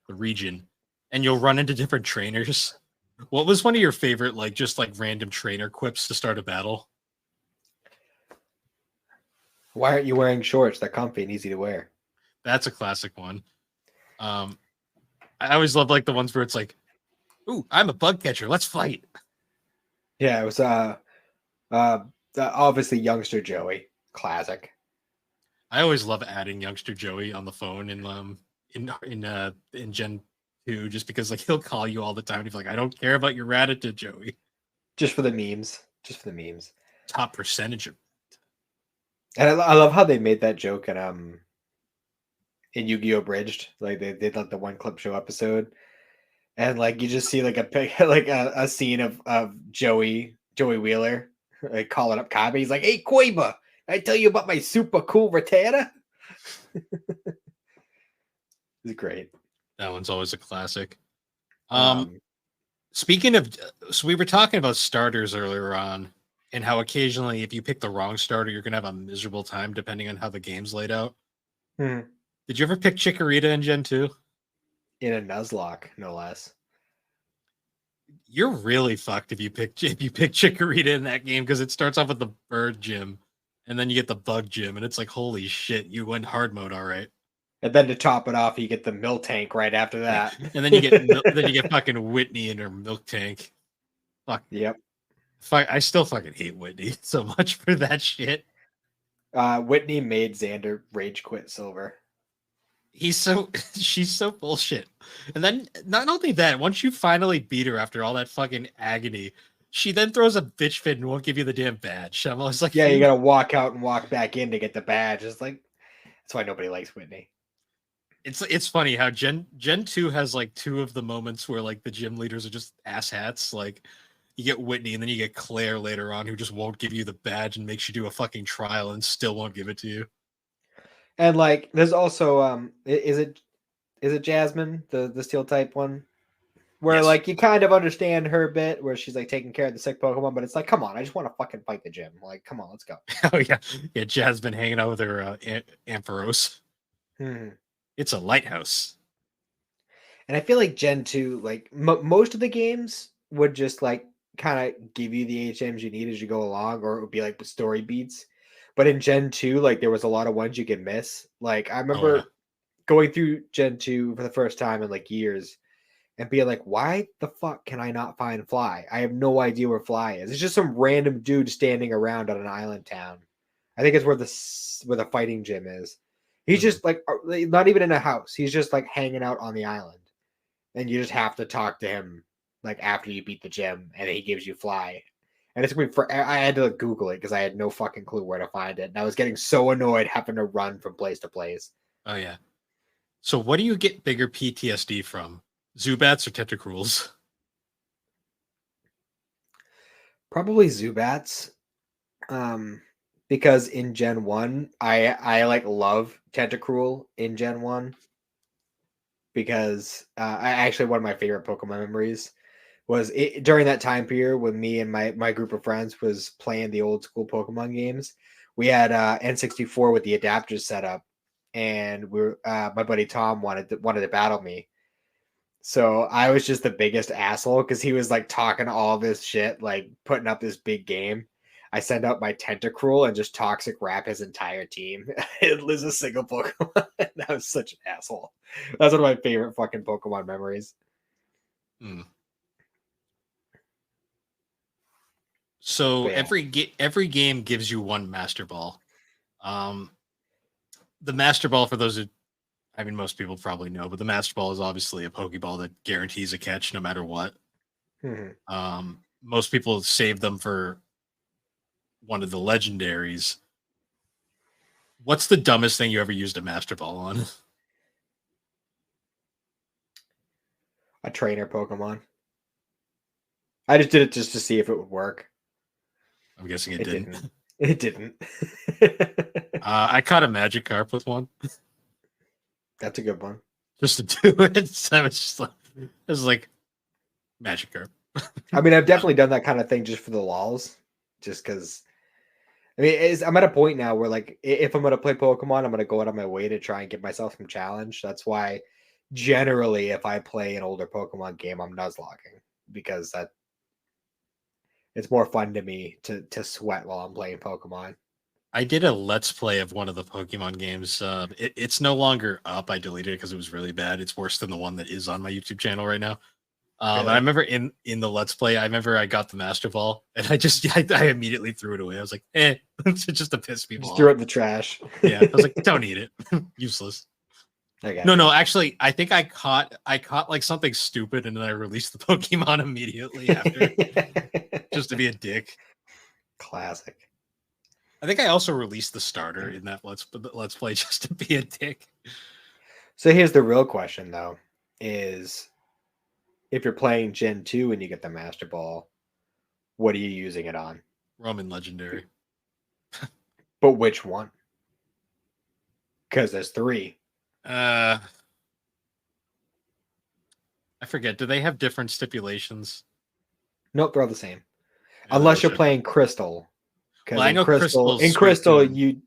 region, and you'll run into different trainers. What was one of your favorite like just like random trainer quips to start a battle? Why aren't you wearing shorts? They're comfy and easy to wear. That's a classic one. I always love like the ones where it's like, "Ooh, I'm a bug catcher. Let's fight." Yeah, it was obviously Youngster Joey, classic. I always love adding Youngster Joey on the phone in Gen 2 just because like he'll call you all the time and he's like, "I don't care about your Rattata, Joey." Just for the memes. just for the memes. Top percentage of. And I love how they made that joke in Yu-Gi-Oh! Bridged. Like they did like the one clip show episode. And like you just see like a pic, like a scene of Joey Wheeler like calling up Kabe. He's like, "Hey Koiba, I tell you about my super cool Rattata." It's great. That one's always a classic. Um, Speaking of, so we were talking about starters earlier on, and how occasionally, if you pick the wrong starter, you're gonna have a miserable time depending on how the game's laid out. hmm. Did you ever pick Chikorita in Gen 2? In a Nuzlocke, no less. You're really fucked if you pick Chikorita in that game, because it starts off with the bird gym, and then you get the bug gym, and it's like, holy shit, you went hard mode, all right. And then to top it off, you get the Mill Tank right after that. And then you get fucking Whitney in her milk tank. Fuck. Yep. I still fucking hate Whitney so much for that shit. Whitney made Xander rage quit Silver. She's so bullshit. And then not only that, once you finally beat her after all that fucking agony, she then throws a bitch fit and won't give you the damn badge. I'm always like, Yeah, you gotta walk out and walk back in to get the badge. It's like that's why nobody likes Whitney. It's funny how Gen 2 has like two of the moments where like the gym leaders are just asshats. Like you get Whitney and then you get Claire later on, who just won't give you the badge and makes you do a fucking trial and still won't give it to you. And like there's also is it Jasmine, the steel type one? Where Yes. like you kind of understand her bit where she's like taking care of the sick Pokemon, but it's like, come on, I just want to fucking fight the gym. Like, come on, let's go. Oh yeah, Jasmine hanging out with her Ampharos. Hmm. It's a lighthouse. And I feel like Gen 2, like most of the games would just like kind of give you the HMs you need as you go along, or it would be like story beats. But in Gen 2, like there was a lot of ones you could miss. Like I remember yeah. going through Gen 2 for the first time in like years and being like, why the fuck can I not find Fly? I have no idea where Fly is. It's just some random dude standing around on an island town. I think it's where the fighting gym is. He's just like not even in a house. He's just like hanging out on the island. And you just have to talk to him like after you beat the gym, and he gives you Fly. And it's been for I had to like, Google it because I had no fucking clue where to find it, and I was getting so annoyed having to run from place to place. Oh yeah. So what do you get bigger PTSD from? Zubats or Tentacruels? Probably Zubats, because in Gen 1, I like love Tentacruel in Gen 1 because I actually one of my favorite Pokemon memories was during that time period when me and my group of friends was playing the old school Pokemon games. We had N64 with the adapters set up, and my buddy Tom wanted to battle me. So I was just the biggest asshole because he was like talking all this shit, like putting up this big game. I send out my Tentacruel and just toxic wrap his entire team. It lose a single Pokemon. That was such an asshole. That's one of my favorite fucking Pokemon memories. Hmm. So But yeah. every game gives you one Master Ball. The Master Ball, for those who, I mean, most people probably know, but the Master Ball is obviously a Pokeball that guarantees a catch no matter what. Most people save them for one of the legendaries. What's the dumbest thing you ever used a Master Ball on? A trainer Pokemon. I just did it just to see if it would work. I'm guessing it It didn't. It didn't. I caught a Magikarp with one. That's a good one. Just to do it. So I was like Magikarp. I mean, I've definitely done that kind of thing just for the lols. Just because I mean, I'm at a point now where, like, if I'm going to play Pokemon, I'm going to go out of my way to try and give myself some challenge. That's why, generally, if I play an older Pokemon game, I'm Nuzlocking because it's more fun to me to sweat while I'm playing Pokemon. I did a Let's Play of one of the Pokemon games. It's no longer up. I deleted it because it was really bad. It's worse than the one that is on my YouTube channel right now. Really? And I remember in the Let's Play, I remember I got the Master Ball and I immediately threw it away. I was like, just to piss people Just off. threw it in the trash. Yeah, I was like, don't eat it, useless. Okay. No, actually, I think I caught like something stupid and then I released the Pokemon immediately after, just to be a dick. Classic. I think I also released the starter in that let's play just to be a dick. So here's the real question, though, is if you're playing Gen 2 and you get the Master Ball, what are you using it on? Roman Legendary. But which one? Because there's 3. I forget. Do they have different stipulations? Nope, they're all the same. Yeah, then Unless I'll you're check. playing Crystal. Well, Because I know Crystal's in Crystal, Suicune.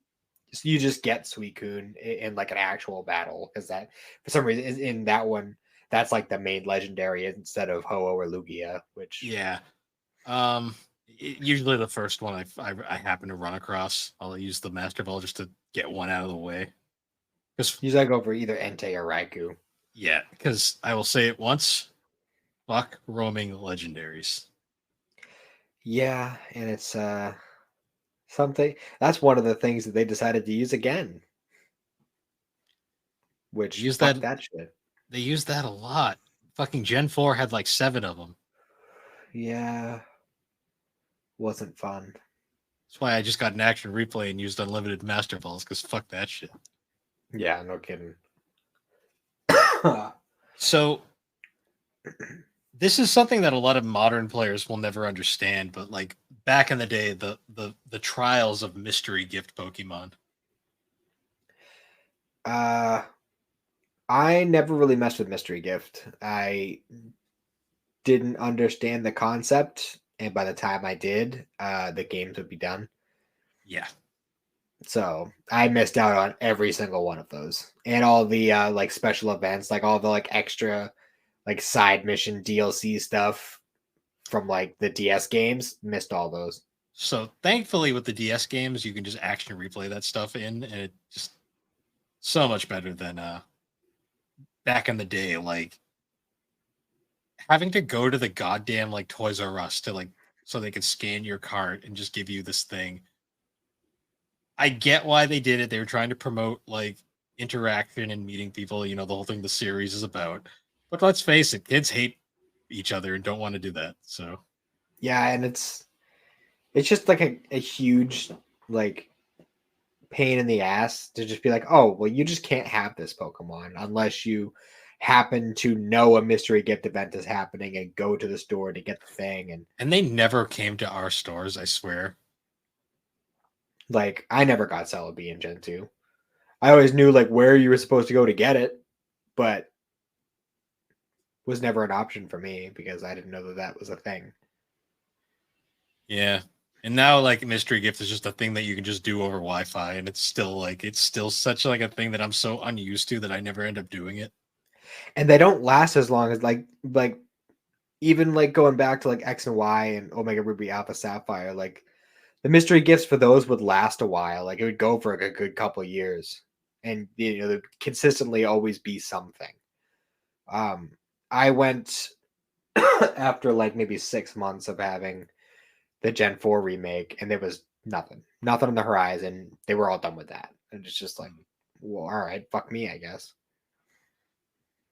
you just get Suicune in like an actual battle. Because that, for some reason, in that one, that's like the main legendary instead of Ho-Oh or Lugia, which Yeah. Usually the first one I happen to run across, I'll use the Master Ball just to get one out of the way. Because you gotta go for either Entei or Raikou. yeah, because I will say it once. Fuck roaming legendaries. Yeah, and it's something that's one of the things that they decided to use again. Which Use fuck that. that shit. They use that a lot. Fucking Gen 4 had like 7 of them. Yeah, wasn't fun. That's why I just got an action replay and used unlimited Master Balls, because fuck that shit. Yeah, no kidding. So this is something that a lot of modern players will never understand, but like back in the day, the trials of mystery gift Pokemon. I never really messed with Mystery Gift. I didn't understand the concept, and by the time I did, the games would be done. Yeah. So I missed out on every single one of those, and all the like special events, like all the like extra, like side mission DLC stuff from like the DS games. Missed all those. So thankfully with the DS games, you can just action replay that stuff in, and it just so much better than back in the day, like having to go to the goddamn like Toys R Us to like so they could scan your cart and just give you this thing. I get why they did it. They were trying to promote like interaction and meeting people, the whole thing the series is about. But let's face it, kids hate each other and don't want to do that. So Yeah, and it's just like a huge like pain in the ass to just be like, oh, well, you just can't have this Pokemon unless you happen to know a mystery gift event is happening and go to the store to get the thing. and they never came to our stores, I swear. Like, I never got Celebi in Gen 2. I always knew like where you were supposed to go to get it, but was never an option for me because I didn't know that that was a thing. Yeah. And now like mystery gift is just a thing that you can just do over Wi-Fi, and it's still such like a thing that I'm so unused to that I never end up doing it. And they don't last as long as like even like going back to like X and Y and Omega Ruby Alpha Sapphire, like the mystery gifts for those would last a while. Like it would go for like a good couple years, and there'd consistently always be something. I went after like maybe 6 months of having the Gen 4 remake, and there was nothing on the horizon. They were all done with that, and it's just like, well, all right, fuck me, I guess.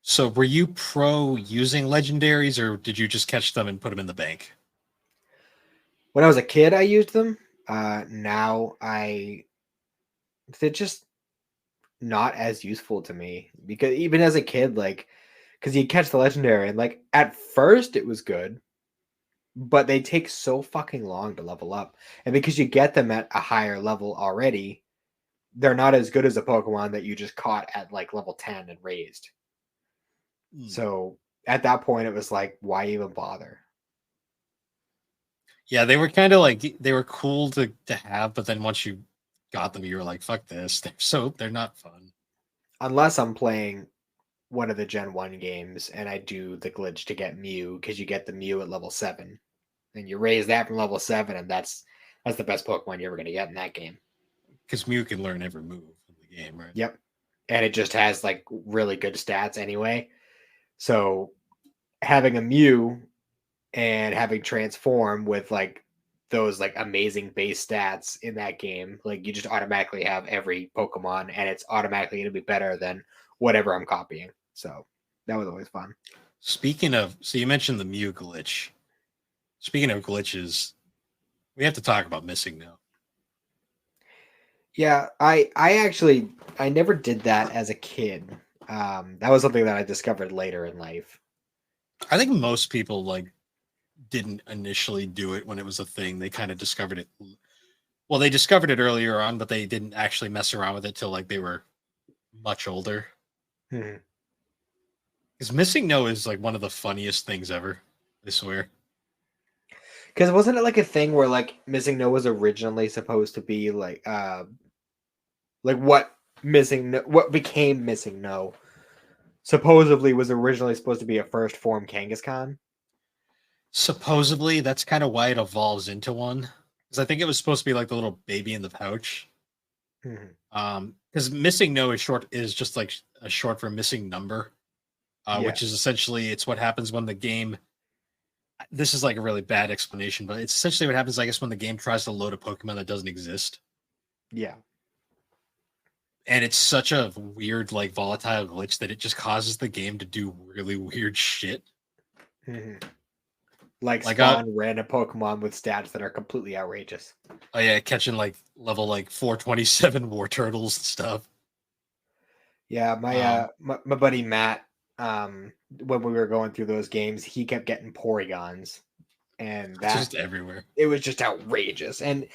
So were you pro using legendaries, or did you just catch them and put them in the bank? When I was a kid, I used them. Now they're just not as useful to me because even as a kid, like, because you catch the legendary and like at first it was good, but they take so fucking long to level up, and because you get them at a higher level already, they're not as good as a Pokemon that you just caught at like level 10 and raised. So at that point, it was like, why even bother? Yeah, they were kind of like they were cool to have, but then once you got them, you were like, "Fuck this!" They're not fun. Unless I'm playing one of the Gen 1 games and I do the glitch to get Mew because you get the Mew at level 7 and you raise that from level 7, and that's the best Pokemon you're ever going to get in that game. Because Mew can learn every move in the game, right? Yep. And it just has like really good stats anyway. So having a Mew and having Transform with like those like amazing base stats in that game, like you just automatically have every Pokemon and it's automatically going to be better than whatever I'm copying. So that was always fun. Speaking of, so you mentioned the Mew glitch. Speaking of glitches, We have to talk about Missing now. Yeah, I never did that as a kid. That was something that I discovered later in life. I think most people like didn't initially do it when it was a thing. They kind of discovered it. Well, they discovered it earlier on, but they didn't actually mess around with it till like they were much older. Mhm. Because Missing No is like one of the funniest things ever. I swear. Because wasn't it like a thing where like Missing No was originally supposed to be like what became Missing No supposedly was originally supposed to be a first form Kangaskhan. Supposedly, that's kind of why it evolves into one. Because I think it was supposed to be like the little baby in the pouch. Mhm. Because Missing No is just like a short for missing number, Yeah, which is essentially it's what happens when the game. This is like a really bad explanation, but it's essentially what happens, I guess, when the game tries to load a Pokemon that doesn't exist. yeah. And it's such a weird, like volatile glitch that it just causes the game to do really weird shit. Mhm. Like Like, spawn random Pokemon with stats that are completely outrageous. oh yeah, catching like level like 427 War Turtles and stuff. Yeah, Um, my buddy Matt, when we were going through those games, he kept getting Porygons, and that just everywhere. it was just outrageous. And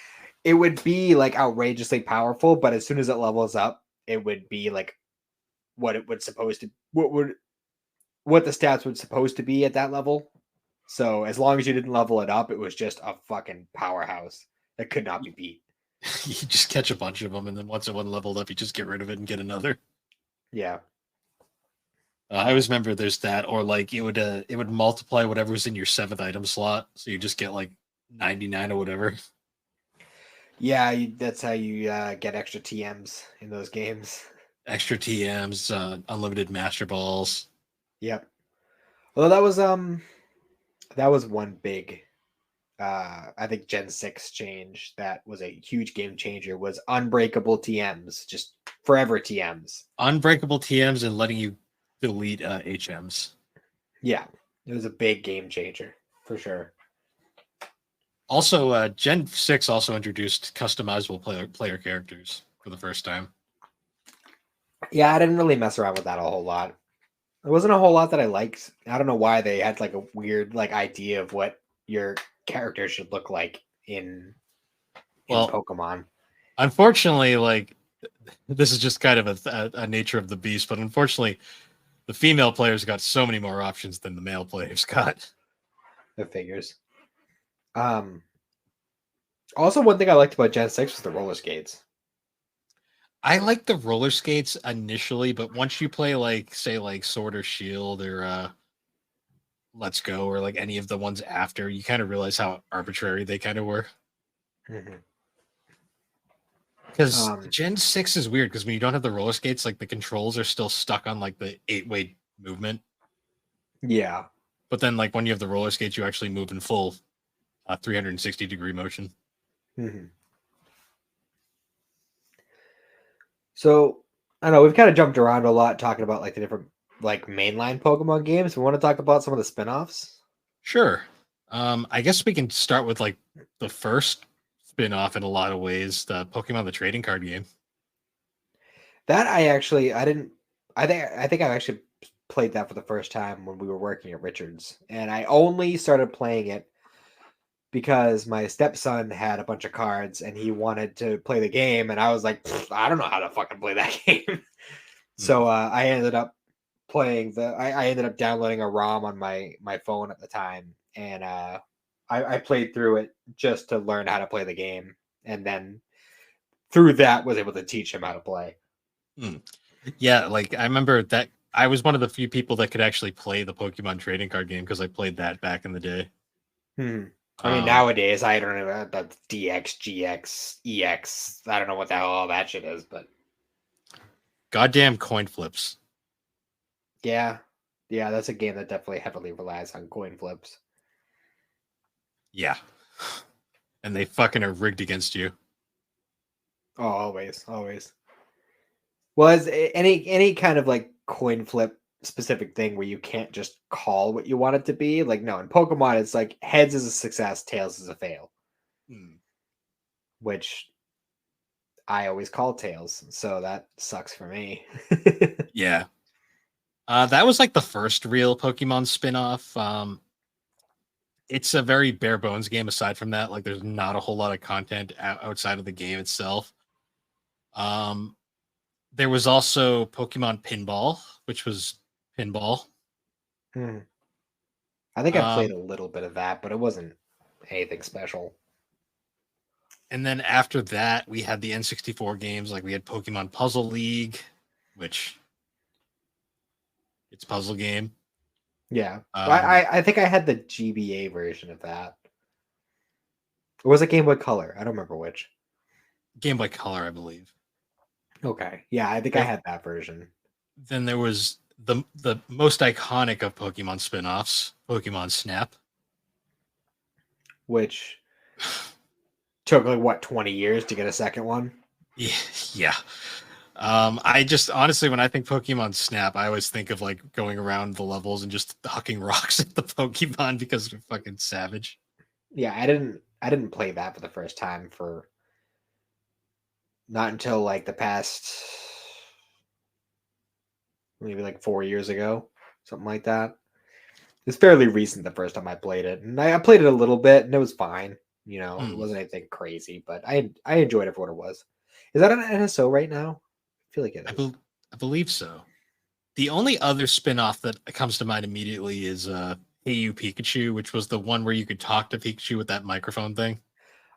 it would be like outrageously powerful, but as soon as it levels up, it would be like what it would supposed to what the stats would supposed to be at that level. So as long as you didn't level it up, it was just a fucking powerhouse that could not be beat. You just catch a bunch of them, and then once one leveled up, you just get rid of it and get another. Yeah. I always remember there's that, or like it would multiply whatever's in your seventh item slot, so you just get like 99 or whatever. Yeah, that's how you get extra TMs in those games. Extra TMs, unlimited Master Balls. Yep. Well, that was one big I think Gen 6 change that was a huge game changer was unbreakable TMs, just forever TMs. Unbreakable TMs and letting you delete HMs. Yeah. It was a big game changer for sure. Also, Gen 6 also introduced customizable player characters for the first time. Yeah, I didn't really mess around with that a whole lot. There wasn't a whole lot that I liked. I don't know why they had like a weird like idea of what your character should look like in Well, Pokemon. unfortunately, like this is just kind of a nature of the beast, but unfortunately, the female players got so many more options than the male players got. The figures. Um Also one thing I liked about Gen 6 was the roller skates. I like the roller skates initially, but once you play like say like Sword or Shield or Let's Go or like any of the ones after, you kind of realize how arbitrary they kind of were. Mhm. Because Um Gen 6 is weird because when you don't have the roller skates, like the controls are still stuck on like the 8-way movement. yeah. But then like when you have the roller skates, you actually move in full 360-degree motion. Mhm. So I know we've kind of jumped around a lot talking about like the different like mainline Pokemon games. We want to talk about some of the spin-offs. Sure. I guess we can start with like the first spin-off in a lot of ways, the Pokemon the trading card game. That I didn't I think I've actually played that for the first time when we were working at Richards. And I only started playing it because my stepson had a bunch of cards and he wanted to play the game and I was like, I don't know how to fucking play that game. Hmm. So I ended up I ended up downloading a ROM on my phone at the time and I played through it just to learn how to play the game and then through that was able to teach him how to play. Hmm. Yeah, like I remember that I was one of the few people that could actually play the Pokemon trading card game because I played that back in the day. Hmm. I mean, Um, nowadays I don't know about DX, GX, EX. I don't know what the hell all that shit is, but Goddamn coin flips. yeah, yeah, that's a game that definitely heavily relies on coin flips. Yeah. And they fucking are rigged against you. Oh, always, always. Was any kind of like coin flip specific thing where you can't just call what you want it to be? Like no, in Pokemon it's like heads is a success, tails is a fail. Hmm. which I always call Tails, so that sucks for me. Yeah. That was like the first real Pokemon spin-off. It's a very bare bones game aside from that. Like there's not a whole lot of content outside of the game itself. Um, there was also Pokemon Pinball, which was pinball. Hmm. I think I played Um, a little bit of that, but it wasn't anything special. and then after that, we had the N64 games. Like we had Pokemon Puzzle League, which it's a puzzle game. Yeah. Well, Um, I think I had the GBA version of that. Or was it Game Boy Color? I don't remember which. Game Boy Color, I believe. Okay. Yeah, I think I There, had that version. then there was the most iconic of Pokemon spin-offs, Pokemon Snap. Which took like what 20 years to get a second one. Yeah, yeah. I just honestly, when I think Pokemon Snap, I always think of like going around the levels and just hucking rocks at the Pokemon because they're fucking savage. Yeah, I didn't play that for the first time for not until like the past maybe like 4 years ago, something like that. It's fairly recent the first time I played it, and I played it a little bit, and it was fine. You know, it Hmm. wasn't anything crazy, but I enjoyed it for what it was. Is that an NSO right now? I feel like it I, is. bel I believe so. The only other spin-off that comes to mind immediately is Hey You Pikachu, which was the one where you could talk to Pikachu with that microphone thing.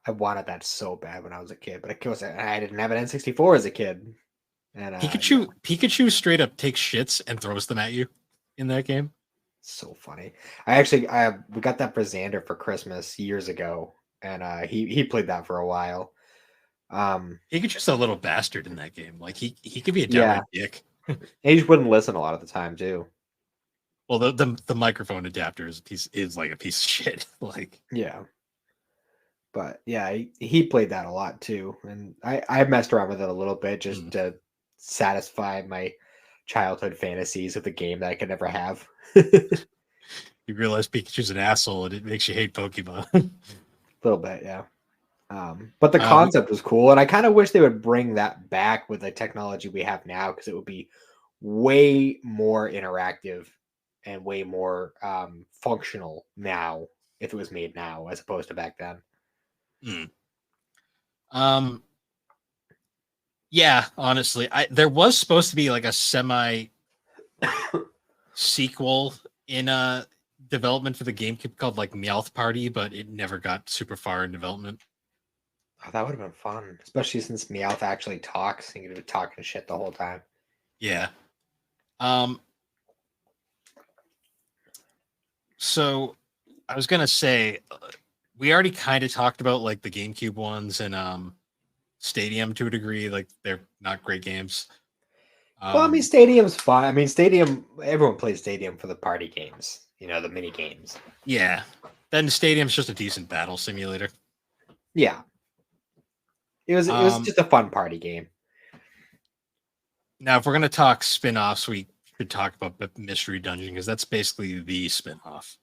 I wanted that so bad when I was a kid, but of course I didn't have an N64 as a kid, and yeah, Pikachu straight up takes shits and throws them at you in that game. so funny. I we got that for Xander for Christmas years ago, and he played that for a while. Pikachu's a little bastard in that game. Like he could be a Yeah, downright dick. he just wouldn't listen a lot of the time too. Well, the microphone adapter is like a piece of shit. Like Yeah, but yeah, he played that a lot too, and I messed around with it a little bit just hmm. to satisfy my childhood fantasies of the game that I could never have. You realize Pikachu's an asshole and it makes you hate Pokemon. Little bit, yeah. But the uh, we, concept was cool, and I kind of wish they would bring that back with the technology we have now because it would be way more interactive and way more functional now if it was made now as opposed to back then. hmm. um, yeah, honestly, there was supposed to be like a semi sequel in development for the GameCube called like Meowth Party, but it never got super far in development. Oh, that would have been fun, especially since Meowth actually talks. He could be talking shit the whole time. Yeah. Um. So I was gonna say we already kind of talked about like the GameCube ones and Stadium to a degree. Like they're not great games. Well, I mean, Um. Stadium's fun. I mean, Stadium. Everyone plays Stadium for the party games. You know, the mini games. Yeah. Then Stadium's just a decent battle simulator. Yeah, it was Um. just a fun party game. Now, if we're gonna talk spin-offs, we should talk about the Mystery Dungeon because that's basically the spin-off.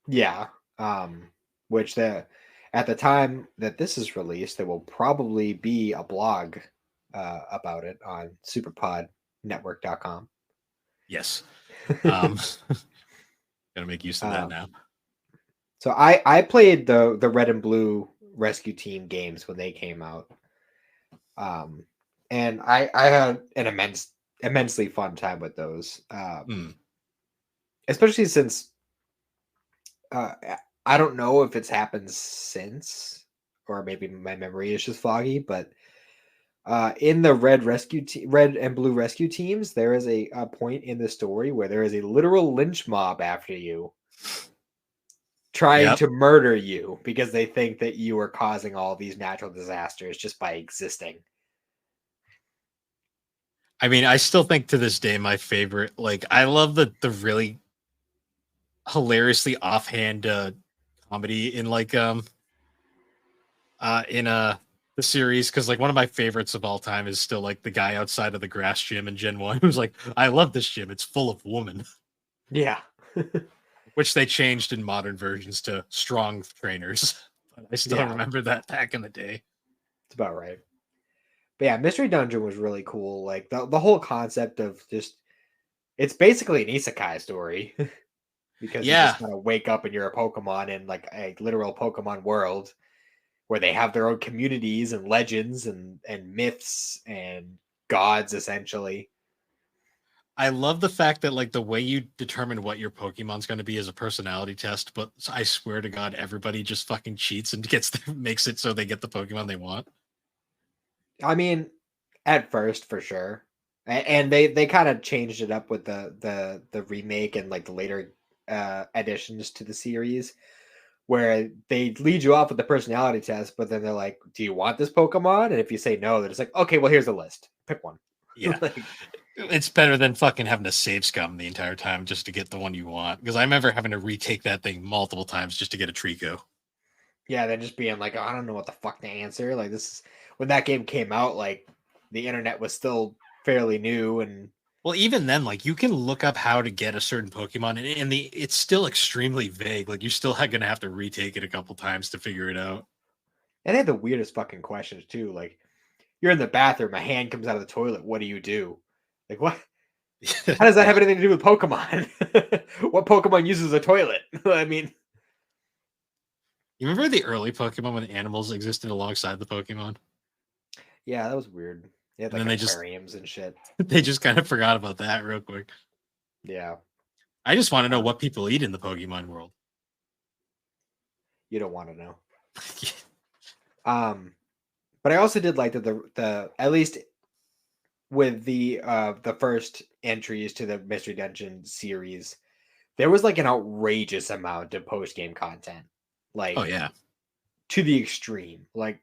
Yeah. Um, which the at the time that this is released, there will probably be a blog about it on superpodnetwork.com. Yes. Um. Gotta make use of that um, now. so I played the red and blue rescue team games when they came out. Um, and I had an immensely fun time with those. Hmm. Especially since uh, I don't know if it's happened since, or maybe my memory is just foggy, but in the red and blue rescue teams, there is a point in the story where there is a literal lynch mob after you, trying Yep. to murder you because they think that you are causing all these natural disasters just by existing. I mean, I still think to this day my favorite. Like, I love the really hilariously offhand comedy in like in the series because like one of my favorites of all time is still like the guy outside of the grass gym in Gen 1 who's like, I love this gym, it's full of women. Yeah. Which they changed in modern versions to strong trainers. I still Yeah. remember that back in the day. It's about right. But yeah, Mystery Dungeon was really cool. Like the whole concept of just it's basically an isekai story because you Yeah, just kind of wake up and you're a Pokemon in like a literal Pokemon world where they have their own communities and legends and myths and gods essentially. I love the fact that like the way you determine what your Pokemon's going to be is a personality test, but I swear to God, everybody just fucking cheats and makes it so they get the Pokemon they want. I mean, at first for sure. And they kind of changed it up with the remake and like the later additions to the series where they lead you off with the personality test, but then they're like, "Do you want this Pokemon?" And if you say no, they're just like, "Okay, well here's a list. Pick one." Yeah, Like, it's better than fucking having to save scum the entire time just to get the one you want. Because I remember having to retake that thing multiple times just to get a Trico. yeah, they're just being like, oh, "I don't know what the fuck to answer." Like this is when that game came out, like the internet was still fairly new and Well, even then, like you can look up how to get a certain Pokemon, and it's still extremely vague. Like you're still gonna have to retake it a couple times to figure it out. they had the weirdest fucking questions too. Like you're in the bathroom, a hand comes out of the toilet, what do you do? Like what? How does that Yeah. have anything to do with Pokemon? What Pokemon uses a toilet? I mean, You remember the early Pokemon when the animals existed alongside the Pokemon, yeah, that was weird. They had and like then aquariums and shit. they just kind of forgot about that real quick. Yeah, I just want to know uh, what people eat in the Pokemon world. you don't want to know. Um, but I also did like that the at least with the first entries to the Mystery Dungeon series, there was like an outrageous amount of post game content, Oh like yeah, to the extreme. Like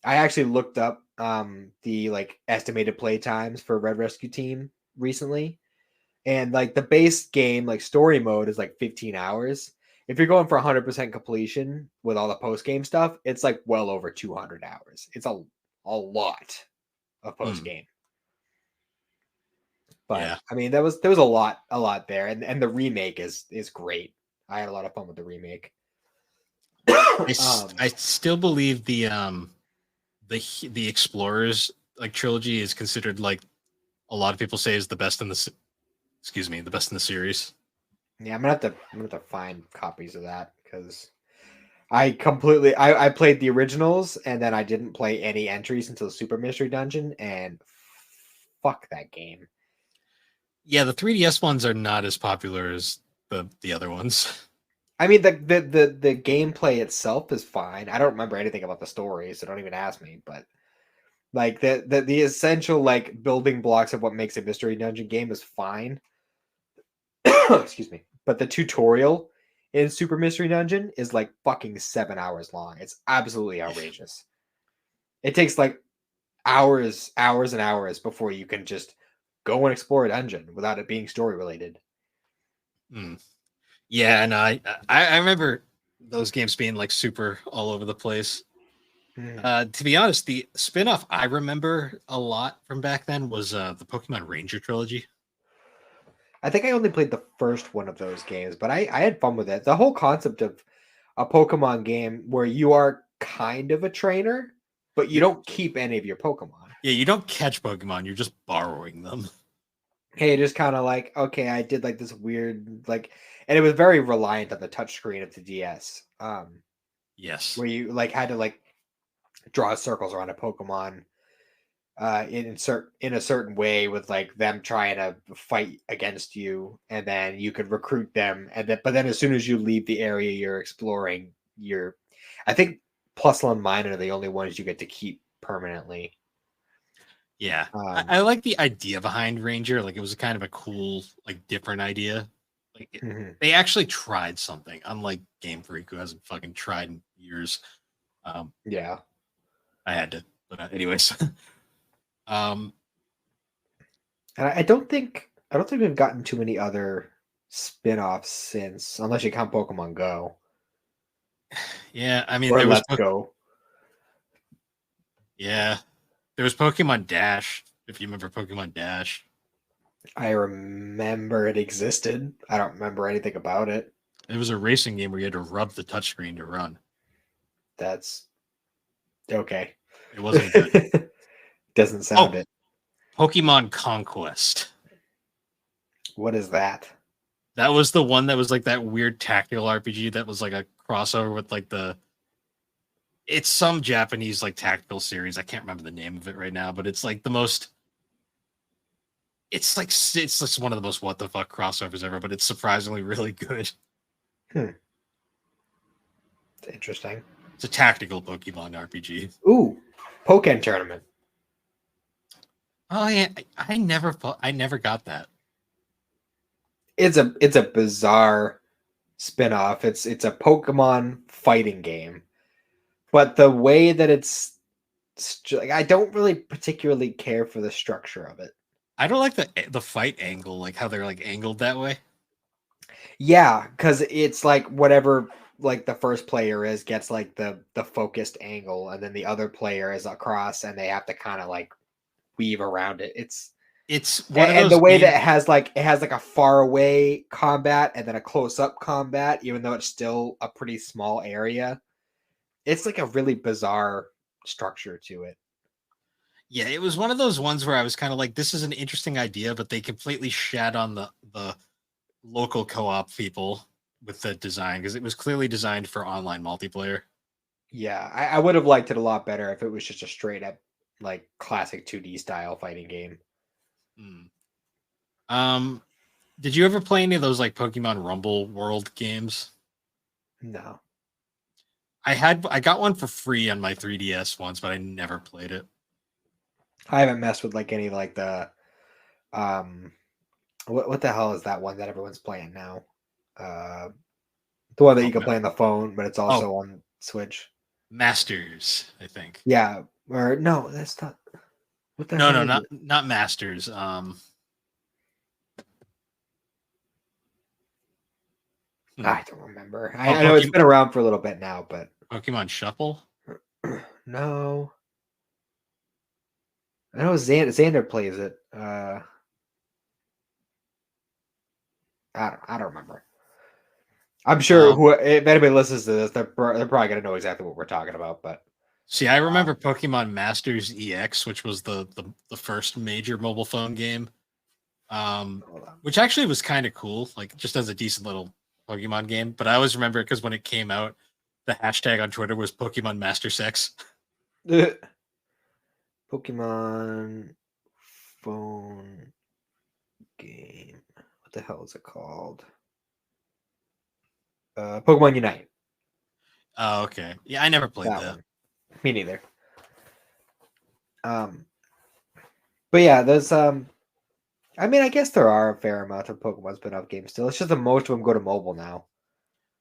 I actually looked up the like estimated play times for Red Rescue Team recently, and like the base game like story mode is like 15 hours. If you're going for 100% completion with all the post game stuff, it's like well over 200 hours. It's a lot of post Hmm. game. But Yeah. I mean, there was a lot there, and the remake is great. I had a lot of fun with the remake. I still believe the Explorers like trilogy is considered like a lot of people say is the best in excuse me, the best in the series. Yeah, I'm gonna have to find copies of that because I played the originals and then I didn't play any entries until Super Mystery Dungeon and fuck that game. Yeah, the 3DS ones are not as popular as the other ones. I mean the gameplay itself is fine. I don't remember anything about the story, so don't even ask me. But like the essential like building blocks of what makes a Mystery Dungeon game is fine. Excuse me. But the tutorial in Super Mystery Dungeon is like fucking 7 hours long. It's absolutely outrageous. It takes like hours and hours before you can just go and explore a dungeon without it being story related. Hmm. Yeah, and I remember those games being like super all over the place. Hmm. To be honest, the spin-off I remember a lot from back then was the Pokemon Ranger trilogy. I think I only played the first one of those games, but I had fun with it. The whole concept of a Pokemon game where you are kind of a trainer, but you You don't keep any of your Pokemon. Yeah, you don't catch Pokemon, you're just borrowing them. Hey, just kind of like, okay, I did like this weird like, and it was very reliant on the touchscreen of the DS, Yes. where you like had to like draw circles around a Pokemon in a certain way with like them trying to fight against you, and then you could recruit them, and then but then as soon as you leave the area you're exploring, you're I think Plusle and Mine are the only ones you get to keep permanently. Yeah. Um, I like the idea behind Ranger. Like it was kind of a cool, like different idea. Like mhm. they actually tried something, unlike Game Freak, who hasn't fucking tried in years. Um, Yeah, I had to, but anyways. um, and I don't think we've gotten too many other spin-offs since, unless you count Pokemon Go yeah, I mean or there was Let's Go. yeah, there was Pokemon Dash. If you remember Pokemon Dash, I remember it existed. I don't remember anything about it. it was a racing game where you had to rub the touchscreen to run. That's okay. It wasn't good. Doesn't sound Oh, it. Pokemon Conquest. What is that? That was the one that was like that weird tactical RPG that was like a crossover with like it's some Japanese like tactical series. I can't remember the name of it right now, but it's like the most it's just one of the most what the fuck crossovers ever, but it's surprisingly really good. It's interesting. It's a tactical Pokemon RPG. Ooh, Pokken tournament. Oh yeah, I never got that. It's a bizarre spin-off. It's a Pokemon fighting game. But the way that like, I don't really particularly care for the structure of it. I don't like the fight angle, like how they're like angled that way. Yeah, because it's like whatever like the first player is gets like the focused angle, and then the other player is across, and they have to kind of like weave around it. It's one of And those the way games, that it has like a far away combat and then a close up combat, even though it's still a pretty small area. It's like a really bizarre structure to it. yeah, it was one of those ones where I was kind of like, this is an interesting idea, but they completely shat on the local co-op people with the design because it was clearly designed for online multiplayer. Yeah, I would have liked it a lot better if it was just a straight up like classic 2D style fighting game. Hmm. Um, did you ever play any of those like Pokemon Rumble World games? No. I got one for free on my 3DS once, but I never played it. I haven't messed with like any like the um what the hell is that one that everyone's playing now? Uh the one that Oh, you can play on the phone, but it's oh, also on Switch. Masters, I think. Yeah, or no, that's not. What the No, hell no, is it? not Masters. Hmm. I don't remember. Oh, I know it's been around for a little bit now, but Pokemon Shuffle. no. I know Xander plays it. I don't remember. I'm sure Um, who if anybody listens to this, they're probably gonna know exactly what we're talking about. But See, I remember Pokemon Masters EX, which was the first major mobile phone game. Which actually was kind of cool, like just as a decent little Pokemon game. But I always remember it because when it came out, the hashtag on Twitter was Pokemon Master Sex. Pokemon phone game. What the hell is it called? Pokemon Unite. Oh, okay. Yeah, I never played That that. one. Me neither. But yeah, there's I mean, I guess there are a fair amount of Pokemon spin-off games still. It's just that most of them go to mobile now.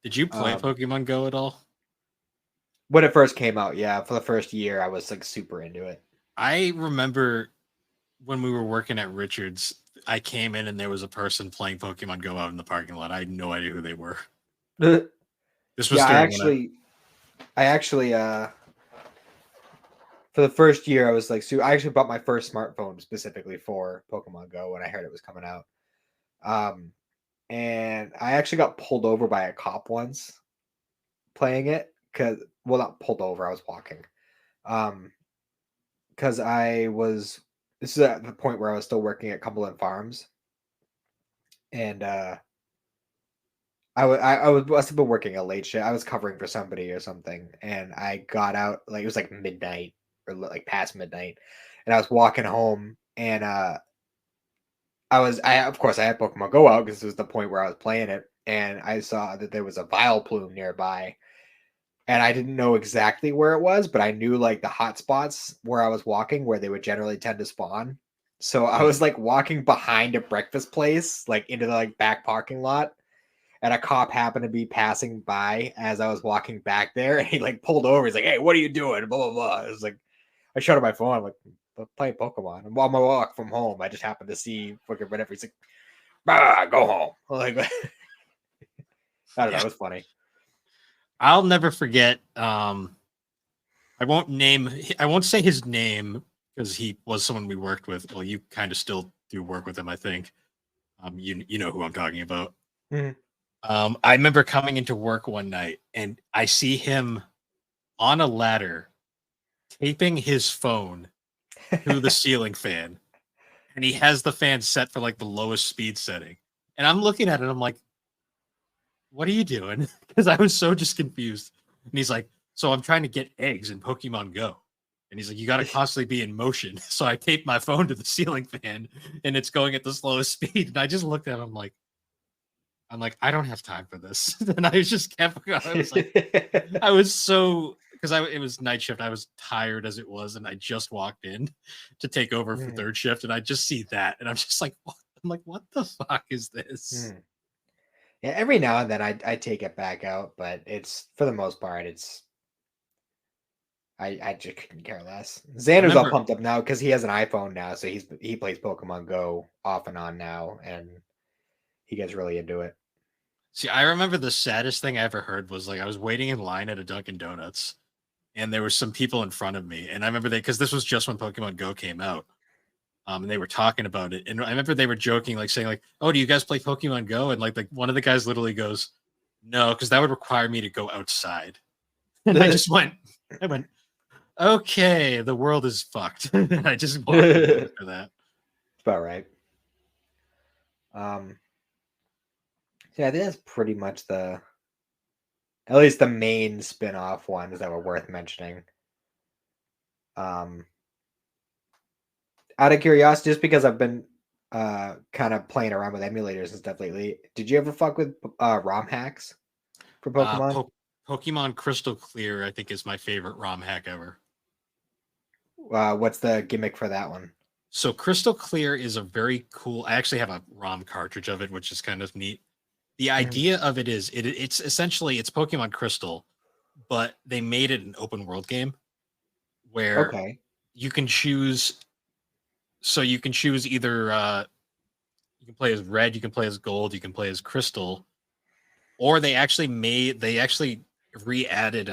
Did you play Pokemon Go at all? When it first came out, yeah, for the first year, I was like super into it. I remember when we were working at Richards, I came in and there was a person playing Pokemon Go out in the parking lot. I had no idea who they were. This was Yeah, during when I actually, for the first year, I was like, I actually bought my first smartphone specifically for Pokemon Go when I heard it was coming out. And I actually got pulled over by a cop once playing it well, not pulled over, I was walking. Because this is at the point where I was still working at Cumberland Farms, and must have been working a late shift. I was covering for somebody or something, and I got out like it was like midnight or like past midnight, and I was walking home, and of course I had Pokemon Go out because it was the point where I was playing it, and I saw that there was a Vileplume nearby, and I didn't know exactly where it was, but I knew like the hot spots where I was walking where they would generally tend to spawn. So I was like walking behind a breakfast place, like into the like back parking lot, and a cop happened to be passing by as I was walking back there, and he like pulled over. He's like, "Hey, what are you doing?" Blah blah blah. I was like, I showed him my phone. I'm like, "I'm playing Pokemon." I'm on my walk from home. I just happened to see fucking whatever. He's like, "Go home." I'm like, I don't know. It was funny. I'll never forget. I won't say his name because he was someone we worked with. Well, you kind of still do work with him, I think. You know who I'm talking about. Mhm. I remember coming into work one night and I see him on a ladder, taping his phone to the ceiling fan, and he has the fan set for like the lowest speed setting. And I'm looking at it, I'm like, what are you doing? Because I was so just confused. And he's like, so I'm trying to get eggs in Pokemon Go. And he's like, you got to constantly be in motion. So I taped my phone to the ceiling fan and it's going at the slowest speed. And I just looked at him like, I don't have time for this. And I just kept going. I was like, I was so, because it was night shift. I was tired as it was. And I just walked in to take over for third shift. And I just see that. And I'm just like, what? I'm like, what the fuck is this? Yeah, every now and then I take it back out, but it's for the most part, I just couldn't care less. Xander's all pumped up now because he has an iPhone now, so he plays Pokemon Go off and on now, and he gets really into it. See, I remember the saddest thing I ever heard was like I was waiting in line at a Dunkin' Donuts, and there were some people in front of me, and I remember because this was just when Pokemon Go came out, and they were talking about it, and I remember they were joking, like saying like, "Oh, do you guys play Pokemon Go?" And like one of the guys literally goes, "No, because that would require me to go outside," and I went, okay, the world is fucked. And I just walked away after that. It's about right. Yeah, I think that's pretty much at least the main spin-off ones that were worth mentioning. Out of curiosity, just because I've been kind of playing around with emulators and stuff lately, did you ever fuck with ROM hacks for Pokemon? Pokemon Crystal Clear, I think, is my favorite ROM hack ever. What's the gimmick for that one? So Crystal Clear is a very cool. I actually have a ROM cartridge of it, which is kind of neat. The idea of it is it's essentially it's Pokemon Crystal, but they made it an open world game where you can choose. So you can choose either you can play as red, you can play as gold, you can play as crystal, or they actually re-added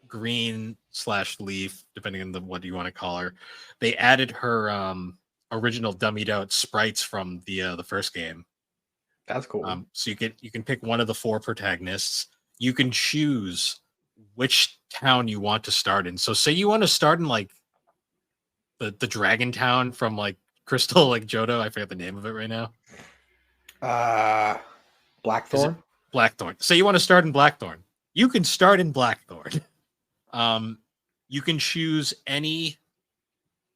green/leaf, depending on what you want to call her. They added her original dummied out sprites from the first game. That's cool. So you can pick one of the 4 protagonists. You can choose which town you want to start in. So say you want to start in like the dragon town from like Crystal, like Johto. I forget the name of it right now. Blackthorn. Blackthorn. Say you want to start in Blackthorn. You can start in Blackthorn. You can choose any.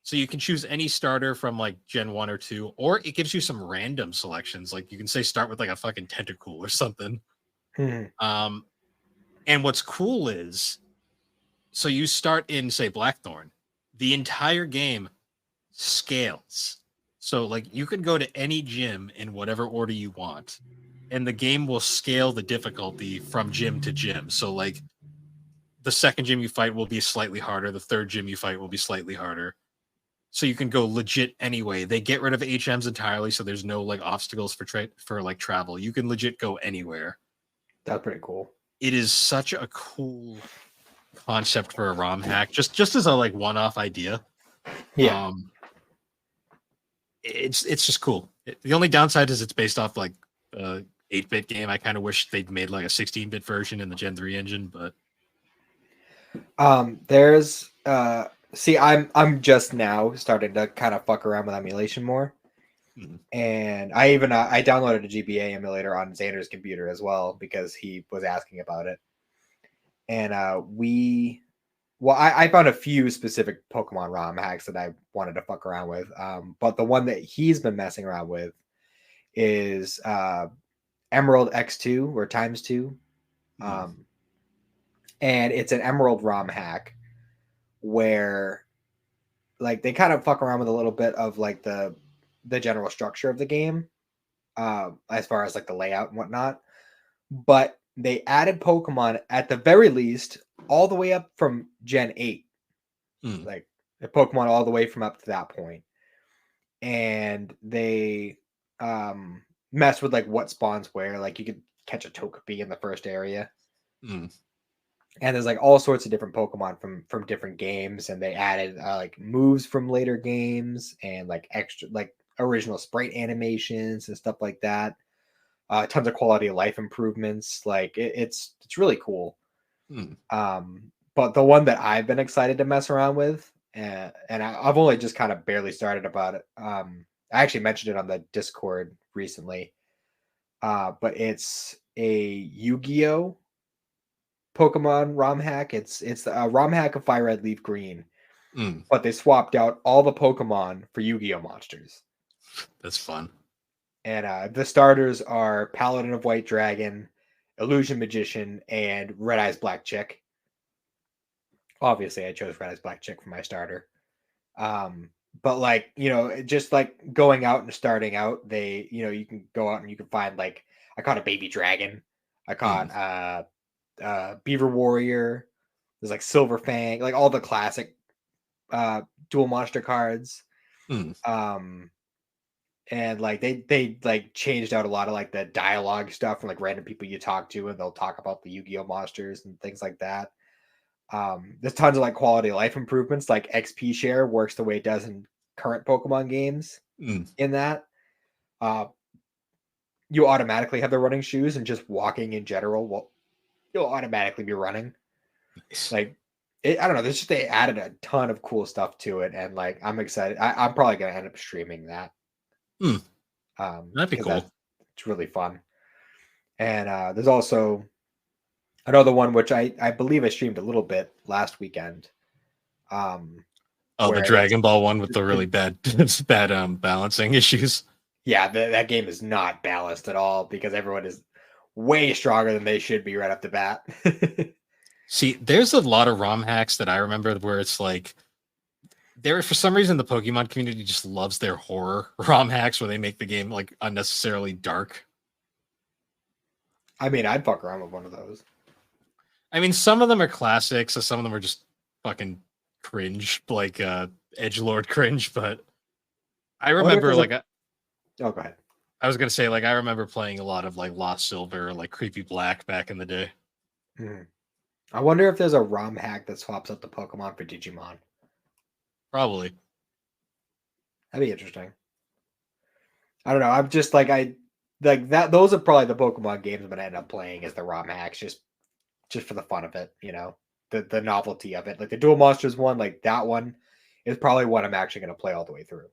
So you can choose any starter from like Gen 1 or 2, or it gives you some random selections. Like you can say start with like a fucking Tentacool or something. And what's cool is, so you start in, say, Blackthorn, the entire game scales. So like you can go to any gym in whatever order you want, and the game will scale the difficulty from gym to gym. So like the second gym you fight will be slightly harder. The third gym you fight will be slightly harder. So you can go legit anyway. They get rid of HMs entirely, so there's no like obstacles for like travel. You can legit go anywhere. That's pretty cool. It is such a cool concept for a ROM hack, just as a like one-off idea. Yeah. It's just cool. The only downside is it's based off like a 8-bit game. I kind of wish they'd made like a 16-bit version in the Gen 3 engine, but there's see, I'm just now starting to kind of fuck around with emulation more. And I even I downloaded a GBA emulator on Xander's computer as well because he was asking about it. And I found a few specific Pokemon ROM hacks that I wanted to fuck around with. But the one that he's been messing around with is Emerald X2 or times 2. And it's an Emerald ROM hack where like they kind of fuck around with a little bit of like the general structure of the game, as far as like the layout and whatnot. But they added Pokemon at the very least all the way up from Gen 8. Like the Pokemon all the way from up to that point. And they mess with like what spawns where. Like you could catch a Togepi in the first area. And there's like all sorts of different Pokemon from different games, and they added like moves from later games and like extra like original sprite animations and stuff like that. Tons of quality of life improvements. Like it's really cool. but the one that I've been excited to mess around with, and I've only just kind of barely started about it. I actually mentioned it on the Discord recently, but it's a Yu-Gi-Oh Pokemon ROM hack. It's a ROM hack of Fire Red Leaf Green, Mm, but they swapped out all the Pokemon for Yu-Gi-Oh monsters. that's fun. And the starters are Paladin of White Dragon, Illusion Magician, and Red Eyes Black Chick. Obviously, I chose Red Eyes Black Chick for my starter. But like, just like going out and starting out, you can go out and you can find like I caught a baby dragon. I Mm, caught Beaver Warrior. There's like Silver Fang, like all the classic dual monster cards. mm, Um and like they like changed out a lot of like the dialogue stuff from like random people you talk to, and they'll talk about the Yu-Gi-Oh monsters and things like that. There's tons of like quality of life improvements, like XP share works the way it does in current Pokemon games. mm. In that, uh, you automatically have the running shoes, and just walking in general will you'll automatically be running. Nice. Like, I don't know. There's just they added a ton of cool stuff to it, and like I'm excited. I'm probably gonna end up streaming that. Mm, that'd be Because cool. that's it's really fun. And there's also another one which I believe I streamed a little bit last weekend. Um, Oh, the where it's Dragon Ball one with the really it, bad bad balancing issues. yeah, that game is not balanced at all because everyone is way stronger than they should be right off the bat. See, there's a lot of ROM hacks that I remember where it's like there for some reason the Pokemon community just loves their horror ROM hacks where they make the game like unnecessarily dark. I mean, I'd fuck around with one of those. I mean, some of them are classics, so some of them are just fucking cringe, like edgelord cringe. But I I wonder if remember there's like a. Oh, go ahead. I was gonna say like I remember playing a lot of like Lost Silver, like Creepy Black back in the day. Hmm. I wonder if there's a ROM hack that swaps out the Pokemon for Digimon. Probably. That'd be interesting. I don't know. I'm just like I like that. Those are probably the Pokemon games I'm gonna end up playing as the ROM hacks, just for the fun of it. The novelty of it. Like the Dual Monsters one, like that one is probably what I'm actually gonna play all the way through.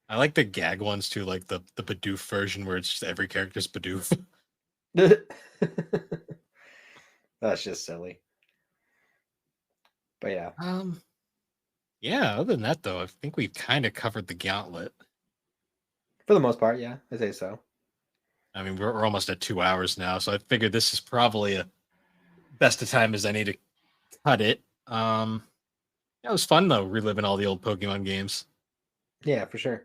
I like the gag ones too, like the Bidoof version where it's just every character's Bidoof. That's just silly. But yeah, Um, yeah. Other than that, though, I think we've kind of covered the gauntlet. for the most part, yeah, I say so. I mean, we're almost at 2 hours now, so I figured this is probably a best of time as any to cut it. Yeah, it was fun though, reliving all the old Pokemon games. Yeah, for sure.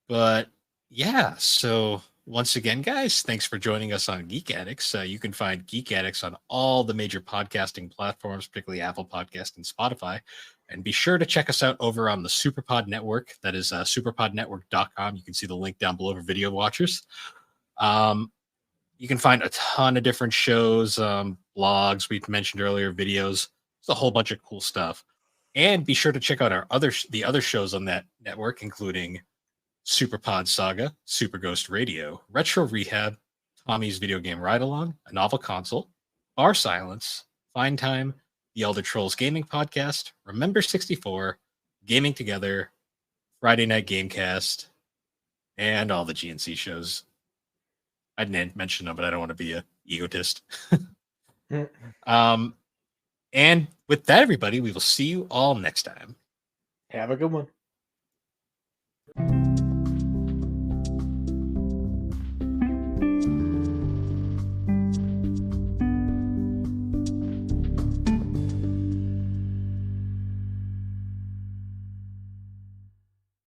But yeah, so once again, guys, thanks for joining us on Geek Addicts. You can find Geek Addicts on all the major podcasting platforms, particularly Apple Podcast and Spotify. And be sure to check us out over on the Superpod Network. That is superpodnetwork.com. You can see the link down below for video watchers. Um, you can find a ton of different shows, blogs we mentioned earlier, videos. It's a whole bunch of cool stuff. And be sure to check out the other shows on that network, including Superpod Saga, Super Ghost Radio, Retro Rehab, Tommy's Video Game Ride Along, A Novel Console, Bar Silence, Fine Time, The Elder Trolls Gaming Podcast, Remember 64, Gaming Together, Friday Night Gamecast, and all the GNC shows. I didn't mention them, but I don't want to be a egotist. Mm. um, and with that, everybody, we will see you all next time. Have a good one.